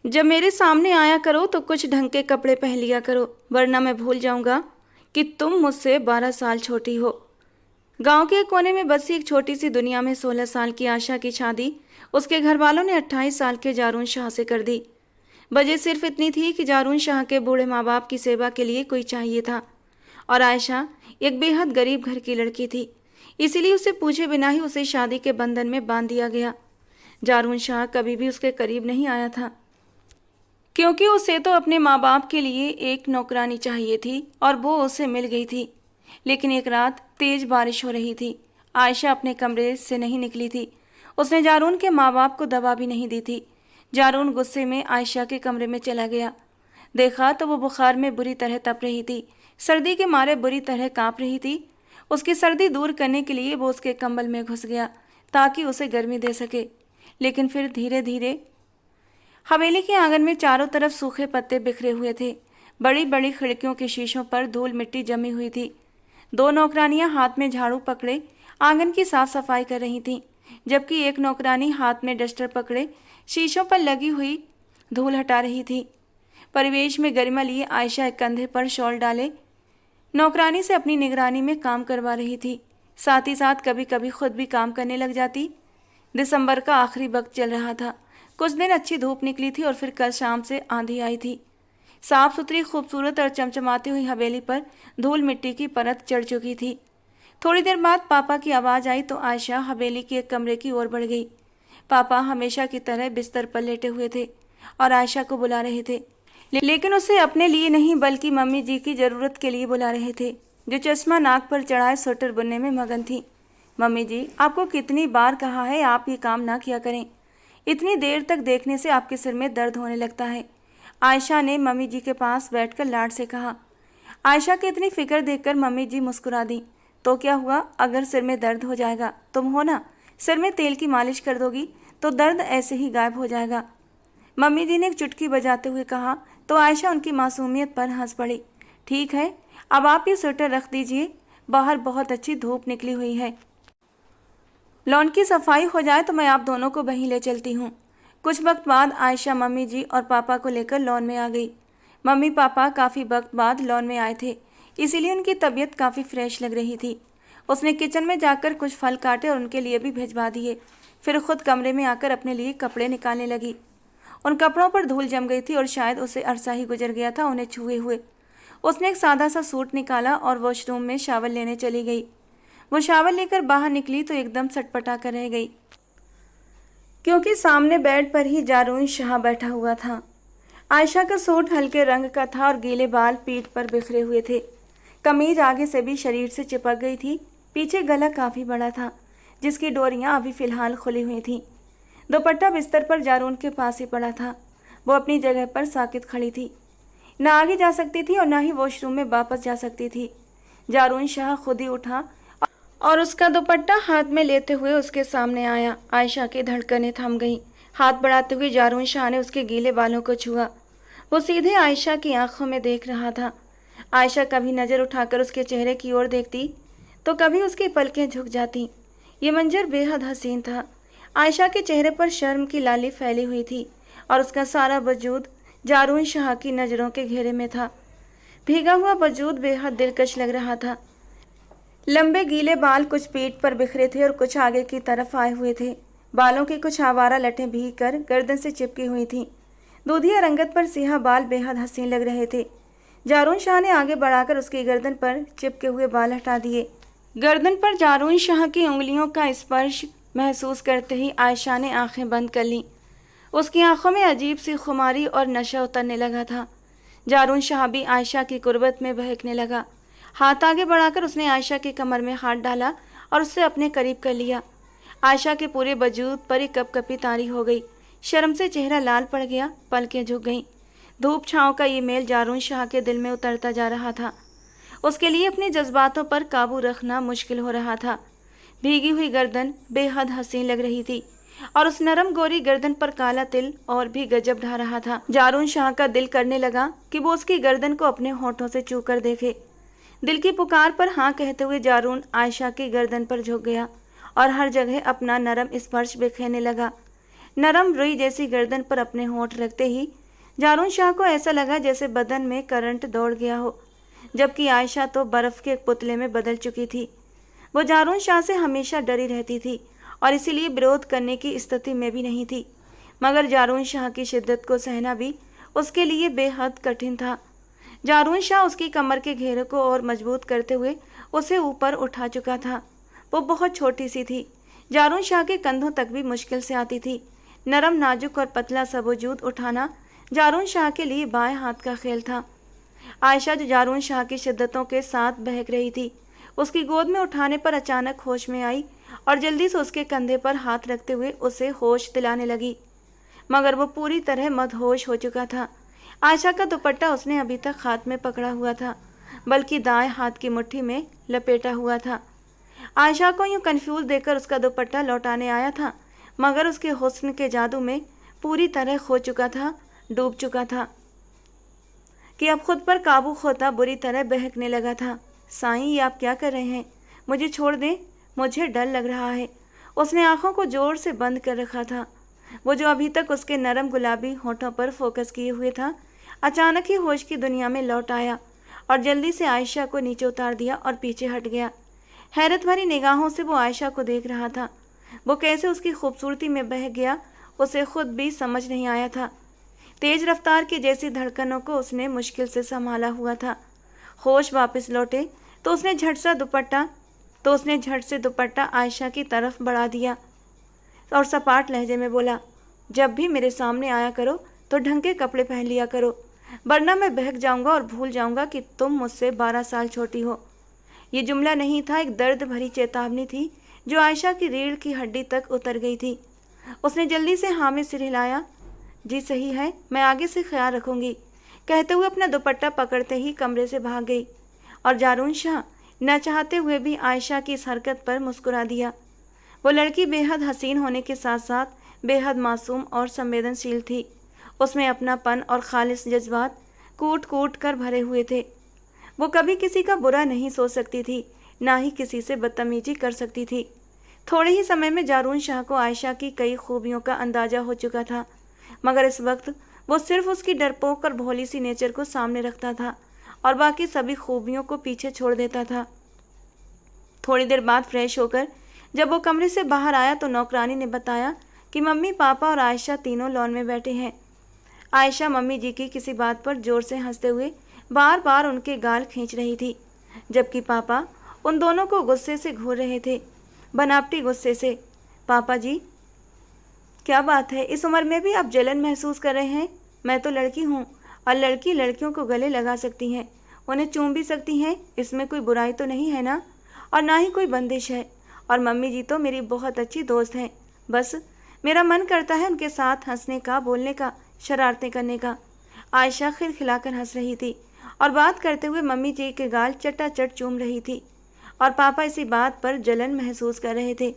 जब मेरे सामने आया करो तो कुछ ढंग के कपड़े पहन लिया करो, वरना मैं भूल जाऊंगा कि तुम मुझसे 12 साल छोटी हो। गांव के एक कोने में बसी एक छोटी सी दुनिया में 16 साल की आशा की शादी उसके घर वालों ने 28 साल के जारून शाह से कर दी। वजह सिर्फ इतनी थी कि जारून शाह के बूढ़े माँ बाप की सेवा के लिए कोई चाहिए था, और आयशा एक बेहद गरीब घर की लड़की थी। इसीलिए उसे पूछे बिना ही उसे शादी के बंधन में बांध दिया गया। जारून शाह कभी भी उसके करीब नहीं आया था, क्योंकि उसे तो अपने माँ बाप के लिए एक नौकरानी चाहिए थी और वो उसे मिल गई थी। लेकिन एक रात तेज बारिश हो रही थी। आयशा अपने कमरे से नहीं निकली थी। उसने जारून के माँ बाप को दवा भी नहीं दी थी। जारून गुस्से में आयशा के कमरे में चला गया। देखा तो वो बुखार में बुरी तरह तप रही थी, सर्दी के मारे बुरी तरह कांप रही थी। उसकी सर्दी दूर करने के लिए वो उसके कंबल में घुस गया ताकि उसे गर्मी दे सके। लेकिन फिर धीरे धीरे हवेली के आंगन में चारों तरफ सूखे पत्ते बिखरे हुए थे। बड़ी बड़ी खिड़कियों के शीशों पर धूल मिट्टी जमी हुई थी। दो नौकरानियां हाथ में झाड़ू पकड़े आंगन की साफ सफाई कर रही थीं, जबकि एक नौकरानी हाथ में डस्टर पकड़े शीशों पर लगी हुई धूल हटा रही थी। परिवेश में गरिमा लिए आयशा एक कंधे पर शॉल डाले नौकरानी से अपनी निगरानी में काम करवा रही थी। साथ ही साथ कभी कभी खुद भी काम करने लग जाती। दिसंबर का आखिरी वक्त चल रहा था। कुछ दिन अच्छी धूप निकली थी और फिर कल शाम से आंधी आई थी। साफ सुथरी, खूबसूरत और चमचमाती हुई हवेली पर धूल मिट्टी की परत चढ़ चुकी थी। थोड़ी देर बाद पापा की आवाज़ आई तो आयशा हवेली के एक कमरे की ओर बढ़ गई। पापा हमेशा की तरह बिस्तर पर लेटे हुए थे और आयशा को बुला रहे थे, लेकिन उसे अपने लिए नहीं बल्कि मम्मी जी की ज़रूरत के लिए बुला रहे थे, जो चश्मा नाक पर चढ़ाए स्वेटर बुनने में मगन थी। मम्मी जी, आपको कितनी बार कहा है आप ये काम ना किया करें। इतनी देर तक देखने से आपके सिर में दर्द होने लगता है। आयशा ने मम्मी जी के पास बैठकर लाड से कहा। आयशा की इतनी फिक्र देखकर मम्मी जी मुस्कुरा दी। तो क्या हुआ, अगर सिर में दर्द हो जाएगा, तुम हो ना, सिर में तेल की मालिश कर दोगी तो दर्द ऐसे ही गायब हो जाएगा। मम्मी जी ने एक चुटकी बजाते हुए कहा तो आयशा उनकी मासूमियत पर हंस पड़ी। ठीक है, अब आप ये स्वेटर रख दीजिए, बाहर बहुत अच्छी धूप निकली हुई है। लॉन की सफाई हो जाए तो मैं आप दोनों को वहीं ले चलती हूँ। कुछ वक्त बाद आयशा मम्मी जी और पापा को लेकर लॉन में आ गई। मम्मी पापा काफ़ी वक्त बाद लॉन में आए थे, इसीलिए उनकी तबीयत काफ़ी फ्रेश लग रही थी। उसने किचन में जाकर कुछ फल काटे और उनके लिए भी भिजवा दिए। फिर खुद कमरे में आकर अपने लिए कपड़े निकालने लगी। उन कपड़ों पर धूल जम गई थी और शायद उसे अरसा ही गुजर गया था उन्हें छुए हुए। उसने एक सादा सा सूट निकाला और वॉशरूम में शावर लेने चली गई। वो शावर लेकर बाहर निकली तो एकदम सटपटा कर रह गई, क्योंकि सामने बेड पर ही जारून शाह बैठा हुआ था। आयशा का सूट हल्के रंग का था और गीले बाल पीठ पर बिखरे हुए थे। कमीज आगे से भी शरीर से चिपक गई थी। पीछे गला काफ़ी बड़ा था, जिसकी डोरियां अभी फ़िलहाल खुली हुई थीं। दुपट्टा बिस्तर पर जारून के पास ही पड़ा था। वो अपनी जगह पर साकित खड़ी थी, न आगे जा सकती थी और न ही वॉशरूम में वापस जा सकती थी। जारून शाह खुद ही उठा और उसका दुपट्टा हाथ में लेते हुए उसके सामने आया। आयशा की धड़कनें थम गईं। हाथ बढ़ाते हुए जारून शाह ने उसके गीले बालों को छुआ। वो सीधे आयशा की आंखों में देख रहा था। आयशा कभी नज़र उठाकर उसके चेहरे की ओर देखती तो कभी उसकी पलकें झुक जाती। ये मंजर बेहद हसीन था। आयशा के चेहरे पर शर्म की लाली फैली हुई थी और उसका सारा वजूद जारून शाह की नज़रों के घेरे में था। भीगा हुआ वजूद बेहद दिलकश लग रहा था। लंबे गीले बाल कुछ पीठ पर बिखरे थे और कुछ आगे की तरफ आए हुए थे। बालों की कुछ आवारा लटें भीग कर गर्दन से चिपकी हुई थीं। दूधिया रंगत पर सियाह बाल बेहद हसीन लग रहे थे। जारून शाह ने आगे बढ़ाकर उसकी गर्दन पर चिपके हुए बाल हटा दिए। गर्दन पर जारून शाह की उंगलियों का स्पर्श महसूस करते ही आयशा ने आंखें बंद कर लीं। उसकी आंखों में अजीब सी खुमारी और नशा उतरने लगा था। जारून शाह भी आयशा की कुर्बत में बहकने लगा। हाथ आगे बढ़ाकर उसने आयशा के कमर में हाथ डाला और उससे अपने करीब कर लिया। आयशा के पूरे वजूद पर एक कपकपी तारी हो गई। शर्म से चेहरा लाल पड़ गया, पलकें झुक गईं। धूप छाँव का ये मेल जारून शाह के दिल में उतरता जा रहा था। उसके लिए अपने जज्बातों पर काबू रखना मुश्किल हो रहा था। भीगी हुई गर्दन बेहद हसीन लग रही थी और उस नरम गोरी गर्दन पर काला तिल और भी गजब ढा रहा था। जारून शाह का दिल करने लगा कि वो उसकी गर्दन को अपने होठों से छू कर देखे। दिल की पुकार पर हाँ कहते हुए जारून आयशा की गर्दन पर झुक गया और हर जगह अपना नरम स्पर्श बिखेरने लगा। नरम रुई जैसी गर्दन पर अपने होंठ रखते ही जारून शाह को ऐसा लगा जैसे बदन में करंट दौड़ गया हो, जबकि आयशा तो बर्फ के एक पुतले में बदल चुकी थी। वो जारून शाह से हमेशा डरी रहती थी और इसीलिए विरोध करने की स्थिति में भी नहीं थी, मगर जारून शाह की शिद्दत को सहना भी उसके लिए बेहद कठिन था। जारून शाह उसकी कमर के घेरे को और मजबूत करते हुए उसे ऊपर उठा चुका था। वो बहुत छोटी सी थी, जारून शाह के कंधों तक भी मुश्किल से आती थी। नरम, नाजुक और पतला सा वजूद उठाना जारून शाह के लिए बाएं हाथ का खेल था। आयशा, जो जारून शाह की शिद्दतों के साथ बहक रही थी, उसकी गोद में उठाने पर अचानक होश में आई और जल्दी से उसके कंधे पर हाथ रखते हुए उसे होश दिलाने लगी, मगर वो पूरी तरह मदहोश हो चुका था। आयशा का दुपट्टा उसने अभी तक हाथ में पकड़ा हुआ था, बल्कि दाएं हाथ की मुट्ठी में लपेटा हुआ था। आयशा को यूं कंफ्यूज देखकर उसका दुपट्टा लौटाने आया था, मगर उसके हुस्न के जादू में पूरी तरह खो चुका था, डूब चुका था कि अब खुद पर काबू खोता बुरी तरह बहकने लगा था। साईं, ये आप क्या कर रहे हैं? मुझे छोड़ दें, मुझे डर लग रहा है। उसने आंखों को जोर से बंद कर रखा था। वो जो अभी तक उसके नरम गुलाबी होठों पर फोकस किए हुए था, अचानक ही होश की दुनिया में लौट आया और जल्दी से आयशा को नीचे उतार दिया और पीछे हट गया। हैरत भरी निगाहों से वो आयशा को देख रहा था। वो कैसे उसकी खूबसूरती में बह गया, उसे खुद भी समझ नहीं आया था। तेज रफ्तार की जैसी धड़कनों को उसने मुश्किल से संभाला हुआ था। होश वापस लौटे तो उसने झट से दुपट्टा आयशा की तरफ बढ़ा दिया और सपाट लहजे में बोला, जब भी मेरे सामने आया करो तो ढंग के कपड़े पहन लिया करो, वरना मैं बहक जाऊंगा और भूल जाऊंगा कि तुम मुझसे 12 साल छोटी हो। ये जुमला नहीं था, एक दर्द भरी चेतावनी थी जो आयशा की रीढ़ की हड्डी तक उतर गई थी। उसने जल्दी से हाँ में सिर हिलाया। जी सही है, मैं आगे से ख्याल रखूंगी, कहते हुए अपना दुपट्टा पकड़ते ही कमरे से भाग गई और जारून शाह न चाहते हुए भी आयशा की इस हरकत पर मुस्कुरा दिया। वो लड़की बेहद हसीन होने के साथ साथ बेहद मासूम और संवेदनशील थी। उसमें अपनापन और खालिस जज्बात कूट कूट कर भरे हुए थे। वो कभी किसी का बुरा नहीं सोच सकती थी, ना ही किसी से बदतमीजी कर सकती थी। थोड़े ही समय में जारून शाह को आयशा की कई खूबियों का अंदाजा हो चुका था, मगर इस वक्त वो सिर्फ उसकी डरपोक और भोली सी नेचर को सामने रखता था और बाकी सभी खूबियों को पीछे छोड़ देता था। थोड़ी देर बाद फ्रेश होकर जब वो कमरे से बाहर आया तो नौकरानी ने बताया कि मम्मी, पापा और आयशा तीनों लॉन में बैठे हैं। आयशा मम्मी जी की किसी बात पर जोर से हंसते हुए बार बार उनके गाल खींच रही थी, जबकि पापा उन दोनों को गुस्से से घूर रहे थे, बनावटी गुस्से से। पापा जी, क्या बात है, इस उम्र में भी आप जलन महसूस कर रहे हैं? मैं तो लड़की हूँ और लड़की लड़कियों को गले लगा सकती हैं, उन्हें चूम भी सकती हैं, इसमें कोई बुराई तो नहीं है ना, और ना ही कोई बंदिश है। और मम्मी जी तो मेरी बहुत अच्छी दोस्त हैं, बस मेरा मन करता है उनके साथ हंसने का, बोलने का, शरारतें करने का। आयशा खिलखिलाकर हंस रही थी और बात करते हुए मम्मी जी के गाल चटाचट चूम रही थी और पापा इसी बात पर जलन महसूस कर रहे थे।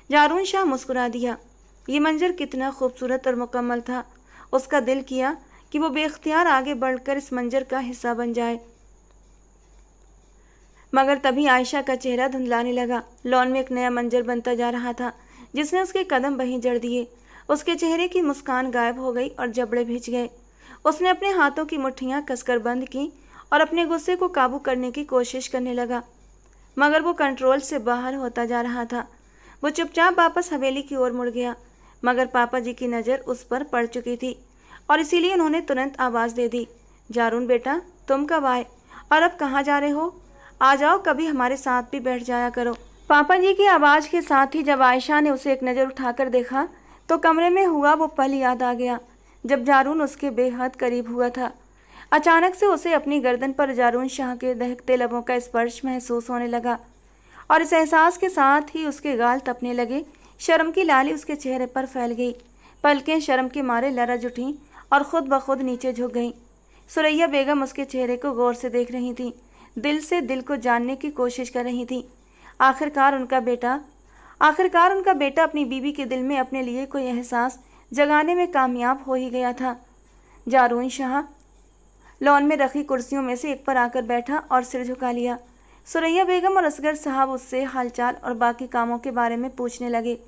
जारून शाह मुस्कुरा दिया। ये मंजर कितना खूबसूरत और मुकम्मल था। उसका दिल किया कि वो बेख्तियार आगे बढ़कर इस मंजर का हिस्सा बन जाए, मगर तभी आयशा का चेहरा धुंधलाने लगा। लॉन में एक नया मंजर बनता जा रहा था जिसने उसके कदम वहीं जड़ दिए। उसके चेहरे की मुस्कान गायब हो गई और जबड़े भिज गए। उसने अपने हाथों की मुट्ठियां कसकर बंद की और अपने गुस्से को काबू करने की कोशिश करने लगा, मगर वो कंट्रोल से बाहर होता जा रहा था। वो चुपचाप वापस हवेली की ओर मुड़ गया, मगर पापा जी की नज़र उस पर पड़ चुकी थी और इसीलिए उन्होंने तुरंत आवाज़ दे दी, जारून बेटा, तुम कब आए और अब कहाँ जा रहे हो? आ जाओ, कभी हमारे साथ भी बैठ जाया करो। पापा जी की आवाज़ के साथ ही जब आयशा ने उसे एक नज़र उठाकर देखा तो कमरे में हुआ वो पल याद आ गया जब जारून उसके बेहद करीब हुआ था। अचानक से उसे अपनी गर्दन पर जारून शाह के दहकते लबों का स्पर्श महसूस होने लगा और इस एहसास के साथ ही उसके गाल तपने लगे। शर्म की लाली उसके चेहरे पर फैल गई, पलकें शर्म के मारे लरज उठीं और खुद ब खुद नीचे झुक गईं। सुरैया बेगम उसके चेहरे को गौर से देख रही थी, दिल से दिल को जानने की कोशिश कर रही थी। आखिरकार उनका बेटा अपनी बीवी के दिल में अपने लिए कोई एहसास जगाने में कामयाब हो ही गया था। जारून शाह लॉन में रखी कुर्सियों में से एक पर आकर बैठा और सिर झुका लिया। सुरैया बेगम और असगर साहब उससे हालचाल और बाकी कामों के बारे में पूछने लगे।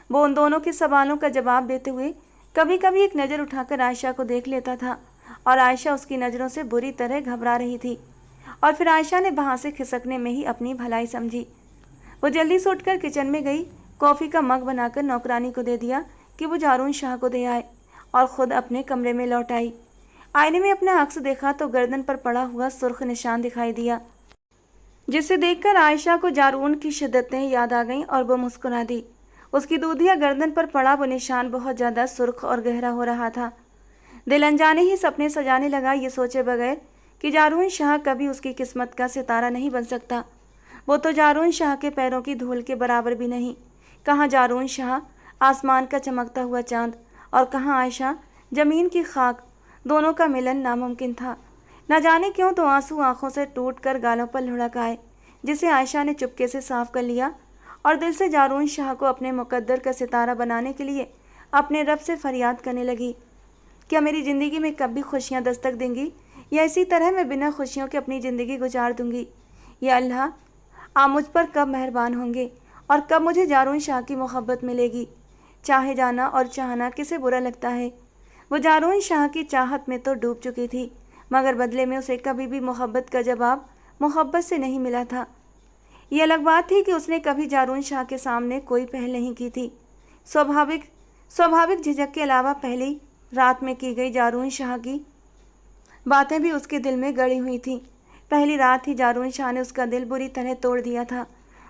वो उन दोनों के सवालों का जवाब देते हुए कभी कभी एक नज़र उठाकर आयशा को देख लेता था और आयशा उसकी नज़रों से बुरी तरह घबरा रही थी। और फिर आयशा ने वहाँ से खिसकने में ही अपनी भलाई समझी। वो जल्दी से उठकर किचन में गई, कॉफ़ी का मग बनाकर नौकरानी को दे दिया कि वो जारून शाह को दे आए और ख़ुद अपने कमरे में लौट आई। आईने में अपना अक्स देखा तो गर्दन पर पड़ा हुआ सुर्ख निशान दिखाई दिया, जिसे देखकर आयशा को जारून की शिद्दतें याद आ गईं और वो मुस्कुरा दी। उसकी दूधिया गर्दन पर पड़ा वो निशान बहुत ज़्यादा सुर्ख और गहरा हो रहा था। दिल अनजाने ही सपने सजाने लगा, ये सोचे बगैर कि जारून शाह कभी उसकी किस्मत का सितारा नहीं बन सकता। वो तो जारून शाह के पैरों की धूल के बराबर भी नहीं। कहाँ जारून शाह, आसमान का चमकता हुआ चांद, और कहाँ आयशा, ज़मीन की खाक। दोनों का मिलन नामुमकिन था। न जाने क्यों तो आंसू आंखों से टूट कर गालों पर लुढ़क आए, जिसे आयशा ने चुपके से साफ कर लिया और दिल से जारून शाह को अपने मुकद्दर का सितारा बनाने के लिए अपने रब से फरियाद करने लगी। क्या मेरी ज़िंदगी में कभी खुशियाँ दस्तक देंगी, या इसी तरह मैं बिना खुशियों के अपनी ज़िंदगी गुजार दूंगी? या अल्लाह, आप मुझ पर कब मेहरबान होंगे और कब मुझे जारून शाह की मोहब्बत मिलेगी? चाहे जाना और चाहना किसे बुरा लगता है। वो जारून शाह की चाहत में तो डूब चुकी थी, मगर बदले में उसे कभी भी मोहब्बत का जवाब मोहब्बत से नहीं मिला था। ये अलग बात थी कि उसने कभी जारून शाह के सामने कोई पहल नहीं की थी। स्वाभाविक झिझक के अलावा पहली रात में की गई जारून शाह की बातें भी उसके दिल में गड़ी हुई थीं। पहली रात ही जारून शाह ने उसका दिल बुरी तरह तोड़ दिया था।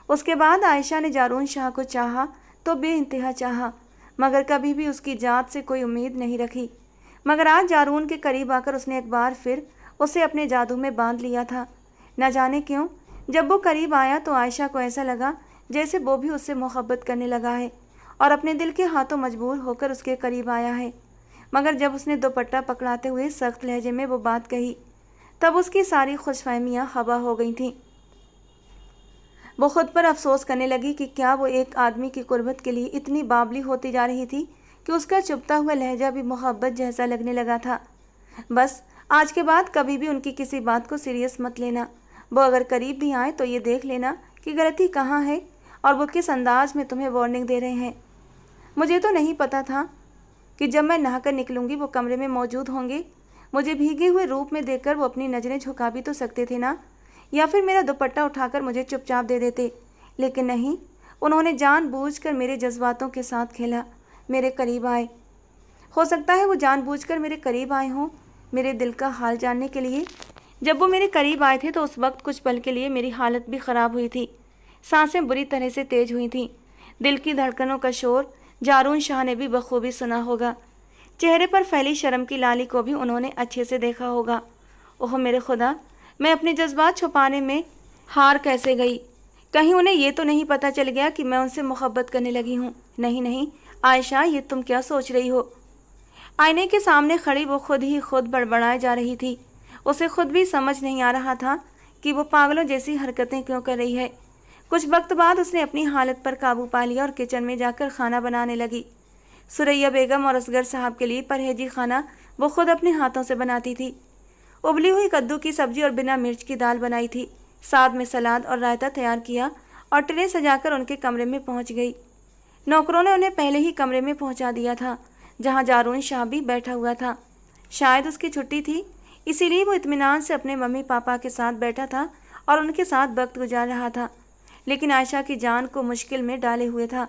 उसके बाद आयशा ने जारून शाह को चाहा तो बेइंतहा चाहा, मगर कभी भी उसकी जात से कोई उम्मीद नहीं रखी। मगर आज जारून के करीब आकर उसने एक बार फिर उसे अपने जादू में बांध लिया था। न जाने क्यों जब वो करीब आया तो आयशा को ऐसा लगा जैसे वो भी उससे मोहब्बत करने लगा है और अपने दिल के हाथों मजबूर होकर उसके करीब आया है। मगर जब उसने दुपट्टा पकड़ाते हुए सख्त लहजे में वो बात कही, तब उसकी सारी खुशफहमियाँ हवा हो गई थीं। वो खुद पर अफसोस करने लगी कि क्या वो एक आदमी की कुर्बत के लिए इतनी बावली होती जा रही थी कि उसका चुभता हुआ लहजा भी मोहब्बत जैसा लगने लगा था। बस आज के बाद कभी भी उनकी किसी बात को सीरियस मत लेना। वो अगर करीब भी आए तो ये देख लेना कि गलती कहाँ है और वो किस अंदाज में तुम्हें वार्निंग दे रहे हैं। मुझे तो नहीं पता था कि जब मैं नहाकर निकलूंगी वो कमरे में मौजूद होंगे। मुझे भीगे हुए रूप में देखकर वो अपनी नज़रें झुका भी तो सकते थे ना, या फिर मेरा दुपट्टा उठाकर मुझे चुपचाप दे देते। लेकिन नहीं, उन्होंने जानबूझकर मेरे जज्बातों के साथ खेला, मेरे करीब आए। हो सकता है वो जानबूझकर मेरे करीब आए हों, मेरे दिल का हाल जानने के लिए। जब वो मेरे करीब आए थे तो उस वक्त कुछ पल के लिए मेरी हालत भी ख़राब हुई थी। सांसें बुरी तरह से तेज हुई थीं। दिल की धड़कनों का शोर जारून शाह ने भी बखूबी सुना होगा। चेहरे पर फैली शर्म की लाली को भी उन्होंने अच्छे से देखा होगा। ओह मेरे खुदा, मैं अपने जज्बात छुपाने में हार कैसे गई। कहीं उन्हें ये तो नहीं पता चल गया कि मैं उनसे मोहब्बत करने लगी हूँ। नहीं नहीं आयशा, ये तुम क्या सोच रही हो? आईने के सामने खड़ी वो खुद ही खुद बड़बड़ाए जा रही थी। उसे खुद भी समझ नहीं आ रहा था कि वो पागलों जैसी हरकतें क्यों कर रही है। कुछ वक्त बाद उसने अपनी हालत पर काबू पा लिया और किचन में जाकर खाना बनाने लगी। सुरैया बेगम और असगर साहब के लिए परहेजी खाना वो खुद अपने हाथों से बनाती थी। उबली हुई कद्दू की सब्जी और बिना मिर्च की दाल बनाई थी। साथ में सलाद और रायता तैयार किया और ट्रे सजाकर उनके कमरे में पहुंच गई। नौकरों ने उन्हें पहले ही कमरे में पहुंचा दिया था, जहां जारून शाह भी बैठा हुआ था। शायद उसकी छुट्टी थी, इसीलिए वो इत्मीनान से अपने मम्मी पापा के साथ बैठा था और उनके साथ वक्त गुजार रहा था। लेकिन आयशा की जान को मुश्किल में डाले हुए था।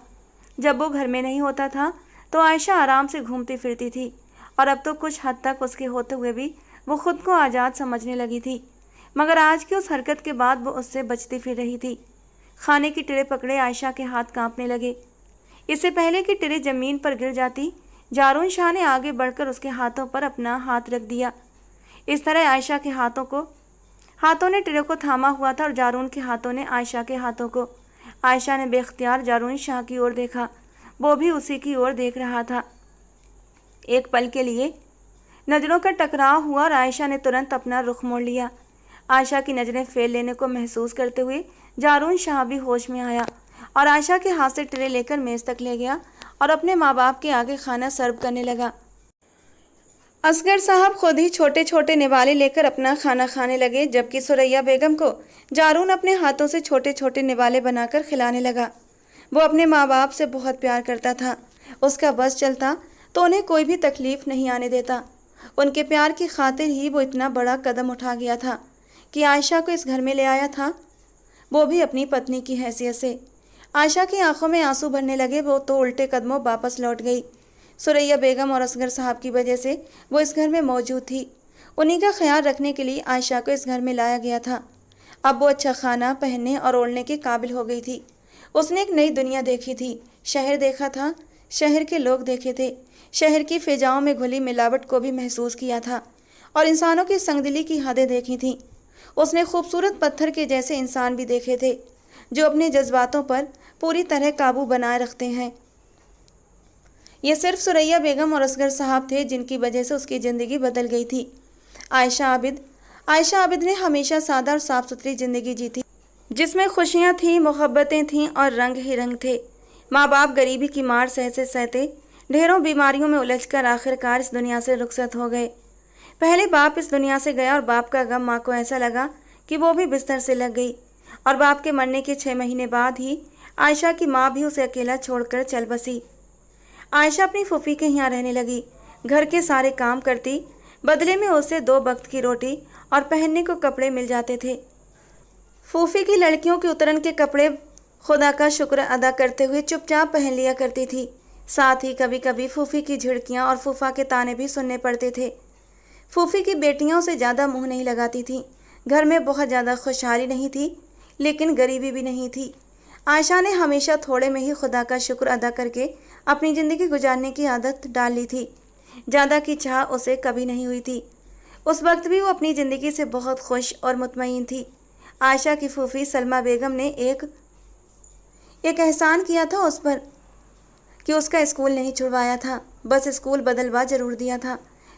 जब वो घर में नहीं होता था तो आयशा आराम से घूमती फिरती थी, और अब तो कुछ हद तक उसके होते हुए भी वो खुद को आज़ाद समझने लगी थी। मगर आज की उस हरकत के बाद वो उससे बचती फिर रही थी। खाने की ट्रे पकड़े आयशा के हाथ कांपने लगे। इससे पहले कि ट्रे ज़मीन पर गिर जाती, जारून शाह ने आगे बढ़कर उसके हाथों पर अपना हाथ रख दिया। इस तरह आयशा के हाथों ने ट्रे को थामा हुआ था और जारून के हाथों ने आयशा के हाथों को। आयशा ने बेख्तियार जारून शाह की ओर देखा, वो भी उसी की ओर देख रहा था। एक पल के लिए नज़रों का टकराव हुआ और आयशा ने तुरंत अपना रुख मोड़ लिया। आयशा की नज़रें फेर लेने को महसूस करते हुए जारून शाह भी होश में आया और आयशा के हाथ से ट्रे लेकर मेज़ तक ले गया और अपने माँ बाप के आगे खाना सर्व करने लगा। असगर साहब खुद ही छोटे छोटे निवाले लेकर अपना खाना खाने लगे, जबकि सुरैया बेगम को जारून अपने हाथों से छोटे छोटे निवाले बनाकर खिलाने लगा। वो अपने माँ बाप से बहुत प्यार करता था। उसका बस चलता तो उन्हें कोई भी तकलीफ नहीं आने देता। उनके प्यार की खातिर ही वो इतना बड़ा कदम उठा गया था कि आयशा को इस घर में ले आया था, वो भी अपनी पत्नी की हैसियत से। आयशा की आंखों में आंसू भरने लगे। वो तो उल्टे कदमों वापस लौट गई। सुरैया बेगम और असगर साहब की वजह से वो इस घर में मौजूद थी। उन्हीं का ख्याल रखने के लिए आयशा को इस घर में लाया गया था। अब वो अच्छा खाना पहनने और ओढ़ने के काबिल हो गई थी। उसने एक नई दुनिया देखी थी। शहर देखा था, शहर के लोग देखे थे, शहर की फिजाओं में घुली मिलावट को भी महसूस किया था और इंसानों की संगदिली की हदें देखी थीं। उसने खूबसूरत पत्थर के जैसे इंसान भी देखे थे जो अपने जज्बातों पर पूरी तरह काबू बनाए रखते हैं। ये सिर्फ सुरैया बेगम और असगर साहब थे जिनकी वजह से उसकी ज़िंदगी बदल गई थी। आयशा आबिद ने हमेशा सादा और साफ सुथरी ज़िंदगी जी थी, जिसमें खुशियाँ थीं, मोहब्बतें थीं और रंग ही रंग थे। माँ बाप गरीबी की मार सहते सहते ढेरों बीमारियों में उलझकर आखिरकार इस दुनिया से रुखसत हो गए। पहले बाप इस दुनिया से गया और बाप का गम माँ को ऐसा लगा कि वो भी बिस्तर से लग गई। और बाप के मरने के 6 महीने बाद ही आयशा की माँ भी उसे अकेला छोड़कर चल बसी। आयशा अपनी फूफी के यहाँ रहने लगी। घर के सारे काम करती, बदले में उसे 2 वक्त की रोटी और पहनने को कपड़े मिल जाते थे। फूफी की लड़कियों के उतरन के कपड़े खुदा का शुक्र अदा करते हुए चुपचाप पहन लिया करती थी। साथ ही कभी कभी फूफी की झिड़कियाँ और फूफा के ताने भी सुनने पड़ते थे। फूफी की बेटियां से ज़्यादा मुंह नहीं लगाती थीं। घर में बहुत ज़्यादा खुशहाली नहीं थी, लेकिन गरीबी भी नहीं थी। आयशा ने हमेशा थोड़े में ही खुदा का शुक्र अदा करके अपनी ज़िंदगी गुजारने की आदत डाल ली थी। ज़्यादा की चाह उसे कभी नहीं हुई थी। उस वक्त भी वो अपनी ज़िंदगी से बहुत खुश और मुतमईन थी। आयशा की फूफी सलमा बेगम ने एक एहसान किया था उस पर कि उसका स्कूल नहीं छुड़वाया था, बस स्कूल बदलवा ज़रूर दिया था।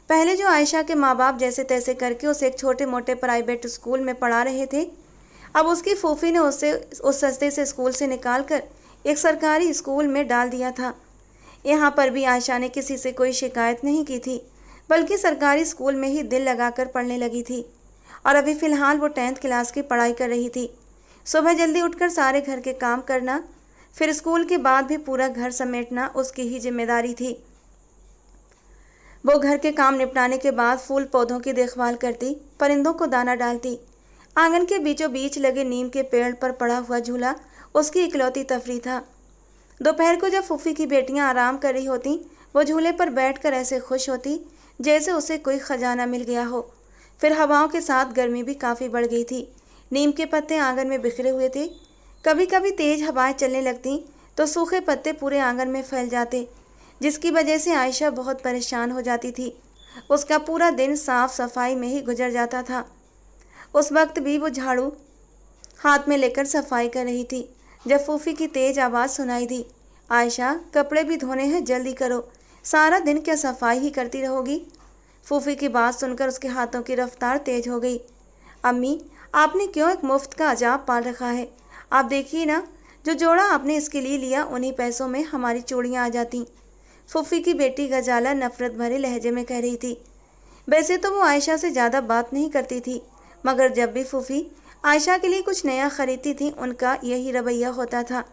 पहले जो आयशा के माँ बाप जैसे तैसे करके उसे एक छोटे मोटे प्राइवेट स्कूल में पढ़ा रहे थे, अब उसकी फूफी ने उसे उस सस्ते से स्कूल से निकाल कर एक सरकारी स्कूल में डाल दिया था। यहाँ पर भी आयशा ने किसी से कोई शिकायत नहीं की थी, बल्कि सरकारी स्कूल में ही दिल लगाकर पढ़ने लगी थी। और अभी फ़िलहाल वो 10th क्लास की पढ़ाई कर रही थी। सुबह जल्दी उठकर सारे घर के काम करना, फिर स्कूल के बाद भी पूरा घर समेटना उसकी ही जिम्मेदारी थी। वो घर के काम निपटाने के बाद फूल पौधों की देखभाल करती, परिंदों को दाना डालती। आंगन के बीचों बीच लगे नीम के पेड़ पर पड़ा हुआ झूला उसकी इकलौती तफरीह था। दोपहर को जब फूफी की बेटियां आराम कर रही होती, वो झूले पर बैठकर ऐसे खुश होती जैसे उसे कोई खजाना मिल गया हो। फिर हवाओं के साथ गर्मी भी काफ़ी बढ़ गई थी। नीम के पत्ते आंगन में बिखरे हुए थे। कभी कभी तेज़ हवाएं चलने लगती तो सूखे पत्ते पूरे आंगन में फैल जाते, जिसकी वजह से आयशा बहुत परेशान हो जाती थी। उसका पूरा दिन साफ सफाई में ही गुजर जाता था। उस वक्त भी वो झाड़ू हाथ में लेकर सफाई कर रही थी जब फूफी की तेज़ आवाज़ सुनाई दी, आयशा कपड़े भी धोने हैं, जल्दी करो, सारा दिन क्या सफाई ही करती रहोगी। फूफी की बात सुनकर उसके हाथों की रफ्तार तेज हो गई। अम्मी, आपने क्यों एक मुफ्त का अजाब पाल रखा है? आप देखिए ना, जो जोड़ा आपने इसके लिए लिया उन्हीं पैसों में हमारी चूड़ियाँ आ जाती। फूफी की बेटी गजाला नफरत भरे लहजे में कह रही थी। वैसे तो वो आयशा से ज़्यादा बात नहीं करती थी, मगर जब भी फूफी आयशा के लिए कुछ नया खरीदती थी उनका यही रवैया होता था।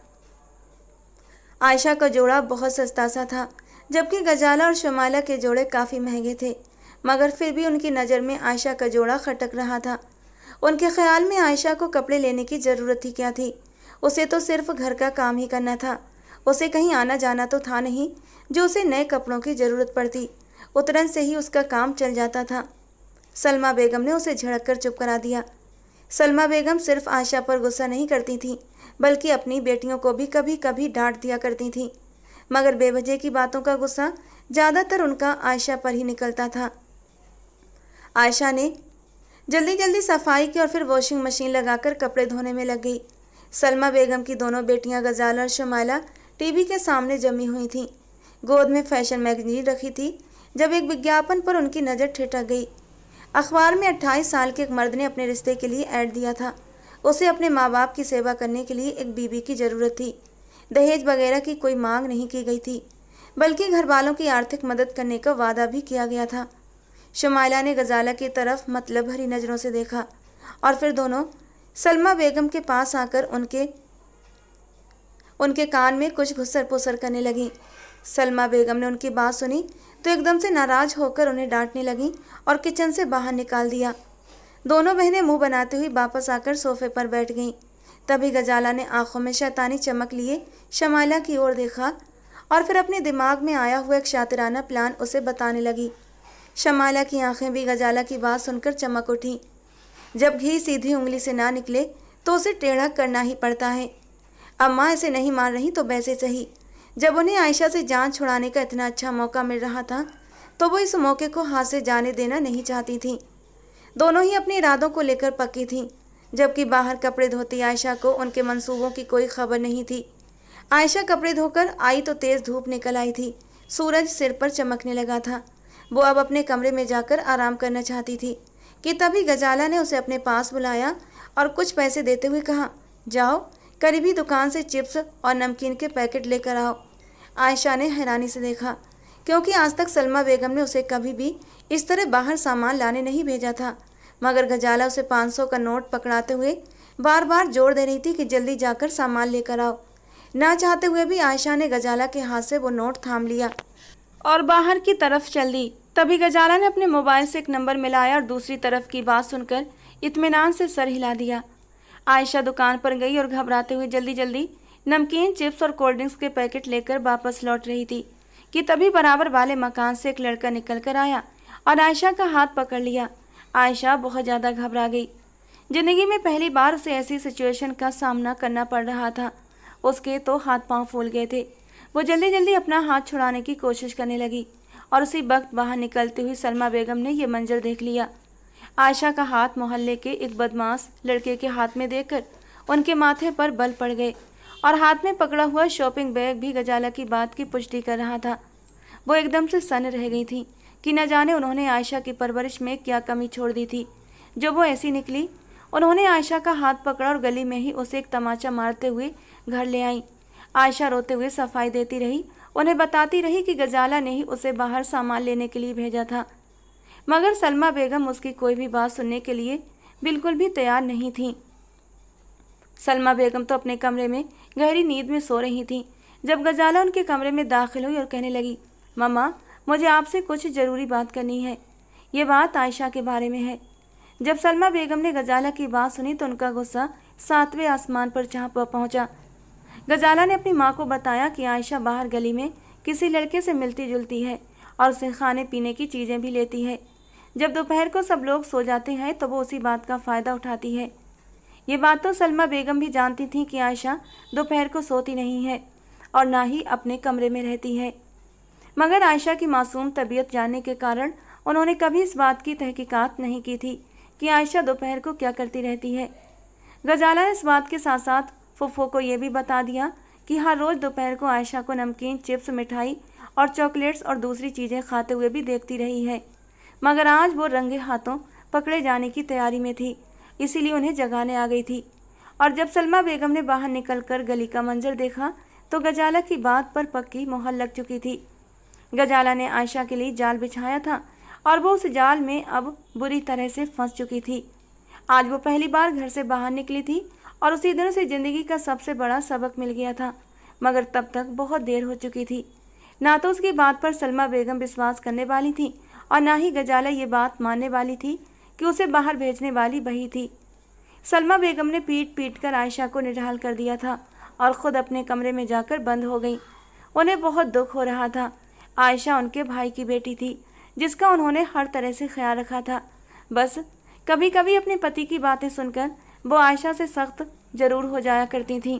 आयशा का जोड़ा बहुत सस्ता सा था, जबकि गजाला और शमाला के जोड़े काफ़ी महंगे थे, मगर फिर भी उनकी नज़र में आयशा का जोड़ा खटक रहा था। उनके ख्याल में आयशा को कपड़े लेने की ज़रूरत ही क्या थी? उसे तो सिर्फ घर का काम ही करना था। उसे कहीं आना जाना तो था नहीं जो उसे नए कपड़ों की ज़रूरत पड़ती। उतरन से ही उसका काम चल जाता था। सलमा बेगम ने उसे झड़क कर चुप करा दिया। सलमा बेगम सिर्फ आयशा पर गुस्सा नहीं करती थीं, बल्कि अपनी बेटियों को भी कभी कभी डांट दिया करती थीं, मगर बेवजह की बातों का गुस्सा ज़्यादातर उनका आयशा पर ही निकलता था। आयशा ने जल्दी जल्दी सफाई की और फिर वॉशिंग मशीन लगाकर कपड़े धोने में लग गई। सलमा बेगम की दोनों बेटियां गजाला और शमाला टीवी के सामने जमी हुई थीं। गोद में फैशन मैगजीन रखी थी जब एक विज्ञापन पर उनकी नज़र ठिठक गई। अखबार में 28 साल के एक मर्द ने अपने रिश्ते के लिए ऐड दिया था। उसे अपने माँ बाप की सेवा करने के लिए एक बीवी की ज़रूरत थी। दहेज वगैरह की कोई मांग नहीं की गई थी, बल्कि घर वालों की आर्थिक मदद करने का वादा भी किया गया था। शमाइला ने गजाला की तरफ मतलब भरी नज़रों से देखा और फिर दोनों सलमा बेगम के पास आकर उनके कान में कुछ घुसर पुसर करने लगी। सलमा बेगम ने उनकी बात सुनी तो एकदम से नाराज होकर उन्हें डांटने लगी और किचन से बाहर निकाल दिया। दोनों बहनें मुंह बनाते हुए वापस आकर सोफे पर बैठ गईं। तभी गजाला ने आंखों में शैतानी चमक लिए शमाइला की ओर देखा और फिर अपने दिमाग में आया हुआ एक शातिराना प्लान उसे बताने लगी। शमाइला की आंखें भी गजाला की बात सुनकर चमक उठी। जब घी सीधी उंगली से ना निकले तो उसे टेढ़ा करना ही पड़ता है। अम्मा ऐसे नहीं मान रही तो वैसे सही। जब उन्हें आयशा से जान छुड़ाने का इतना अच्छा मौका मिल रहा था तो वो इस मौके को हाथ से जाने देना नहीं चाहती थीं। दोनों ही अपने इरादों को लेकर पक्की थीं। जबकि बाहर कपड़े धोती आयशा को उनके मंसूबों की कोई खबर नहीं थी। आयशा कपड़े धोकर आई तो तेज़ धूप निकल आई थी। सूरज सिर पर चमकने लगा था। वो अब अपने कमरे में जाकर आराम करना चाहती थी कि तभी गजाला ने उसे अपने पास बुलाया और कुछ पैसे देते हुए कहा, जाओ करीबी दुकान से चिप्स और नमकीन के पैकेट लेकर आओ। आयशा ने हैरानी से देखा, क्योंकि आज तक सलमा बेगम ने उसे कभी भी इस तरह बाहर सामान लाने नहीं भेजा था। मगर गजाला उसे 500 का नोट पकड़ाते हुए बार बार जोर दे रही थी कि जल्दी जाकर सामान लेकर आओ। ना चाहते हुए भी आयशा ने गजाला के हाथ से वो नोट थाम लिया और बाहर की तरफ चल दी। तभी गजाला ने अपने मोबाइल से एक नंबर मिलाया और दूसरी तरफ की बात सुनकर इत्मीनान से सर हिला दिया। आयशा दुकान पर गई और घबराते हुए जल्दी जल्दी नमकीन, चिप्स और कोल्ड ड्रिंक्स के पैकेट लेकर वापस लौट रही थी कि तभी बराबर वाले मकान से एक लड़का निकल कर आया और आयशा का हाथ पकड़ लिया। आयशा बहुत ज़्यादा घबरा गई। जिंदगी में पहली बार उसे ऐसी सिचुएशन का सामना करना पड़ रहा था। उसके तो हाथ पांव फूल गए थे। वो जल्दी जल्दी अपना हाथ छुड़ाने की कोशिश करने लगी और उसी वक्त बाहर निकलती हुई सलमा बेगम ने यह मंजर देख लिया। आयशा का हाथ मोहल्ले के एक बदमाश लड़के के हाथ में देकर उनके माथे पर बल पड़ गए और हाथ में पकड़ा हुआ शॉपिंग बैग भी गजाला की बात की पुष्टि कर रहा था। वो एकदम से सन्न रह गई थी कि न जाने उन्होंने आयशा की परवरिश में क्या कमी छोड़ दी थी जो वो ऐसी निकली। उन्होंने आयशा का हाथ पकड़ा और गली में ही उसे एक तमाचा मारते हुए घर ले आई। आयशा रोते हुए सफाई देती रही, उन्हें बताती रही कि गजाला ने ही उसे बाहर सामान लेने के लिए भेजा था। मगर सलमा बेगम उसकी कोई भी बात सुनने के लिए बिल्कुल भी तैयार नहीं थी। सलमा बेगम तो अपने कमरे में गहरी नींद में सो रही थी जब गजाला उनके कमरे में दाखिल हुई और कहने लगी, मम्मा मुझे आपसे कुछ ज़रूरी बात करनी है। ये बात आयशा के बारे में है। जब सलमा बेगम ने गजाला की बात सुनी तो उनका गुस्सा 7वें आसमान पर पहुंचा। गजाला ने अपनी माँ को बताया कि आयशा बाहर गली में किसी लड़के से मिलती जुलती है और उसे खाने पीने की चीज़ें भी लेती है। जब दोपहर को सब लोग सो जाते हैं तो वो उसी बात का फ़ायदा उठाती है। ये बात तो सलमा बेगम भी जानती थी कि आयशा दोपहर को सोती नहीं है और ना ही अपने कमरे में रहती है। मगर आयशा की मासूम तबीयत जानने के कारण उन्होंने कभी इस बात की तहकीकात नहीं की थी कि आयशा दोपहर को क्या करती रहती है। गजाला ने इस बात के साथ साथ फुफ्फो को यह भी बता दिया कि हर रोज़ दोपहर को आयशा को नमकीन, चिप्स, मिठाई और चॉकलेट्स और दूसरी चीज़ें खाते हुए भी देखती रही है। मगर आज वो रंगे हाथों पकड़े जाने की तैयारी में थी, इसीलिए उन्हें जगाने आ गई थी। और जब सलमा बेगम ने बाहर निकलकर गली का मंजर देखा तो गजाला की बात पर पक्की मोहर लग चुकी थी। गजाला ने आयशा के लिए जाल बिछाया था और वो उस जाल में अब बुरी तरह से फंस चुकी थी। आज वो पहली बार घर से बाहर निकली थी और उसी दिन से ज़िंदगी का सबसे बड़ा सबक मिल गया था। मगर तब तक बहुत देर हो चुकी थी। ना तो उसकी बात पर सलमा बेगम विश्वास करने वाली थी और ना ही गजाला ये बात मानने वाली थी कि उसे बाहर भेजने वाली वही थी। सलमा बेगम ने पीट पीट कर आयशा को निढाल कर दिया था और ख़ुद अपने कमरे में जाकर बंद हो गई। उन्हें बहुत दुख हो रहा था। आयशा उनके भाई की बेटी थी जिसका उन्होंने हर तरह से ख्याल रखा था। बस कभी कभी अपने पति की बातें सुनकर वो आयशा से सख्त ज़रूर हो जाया करती थीं,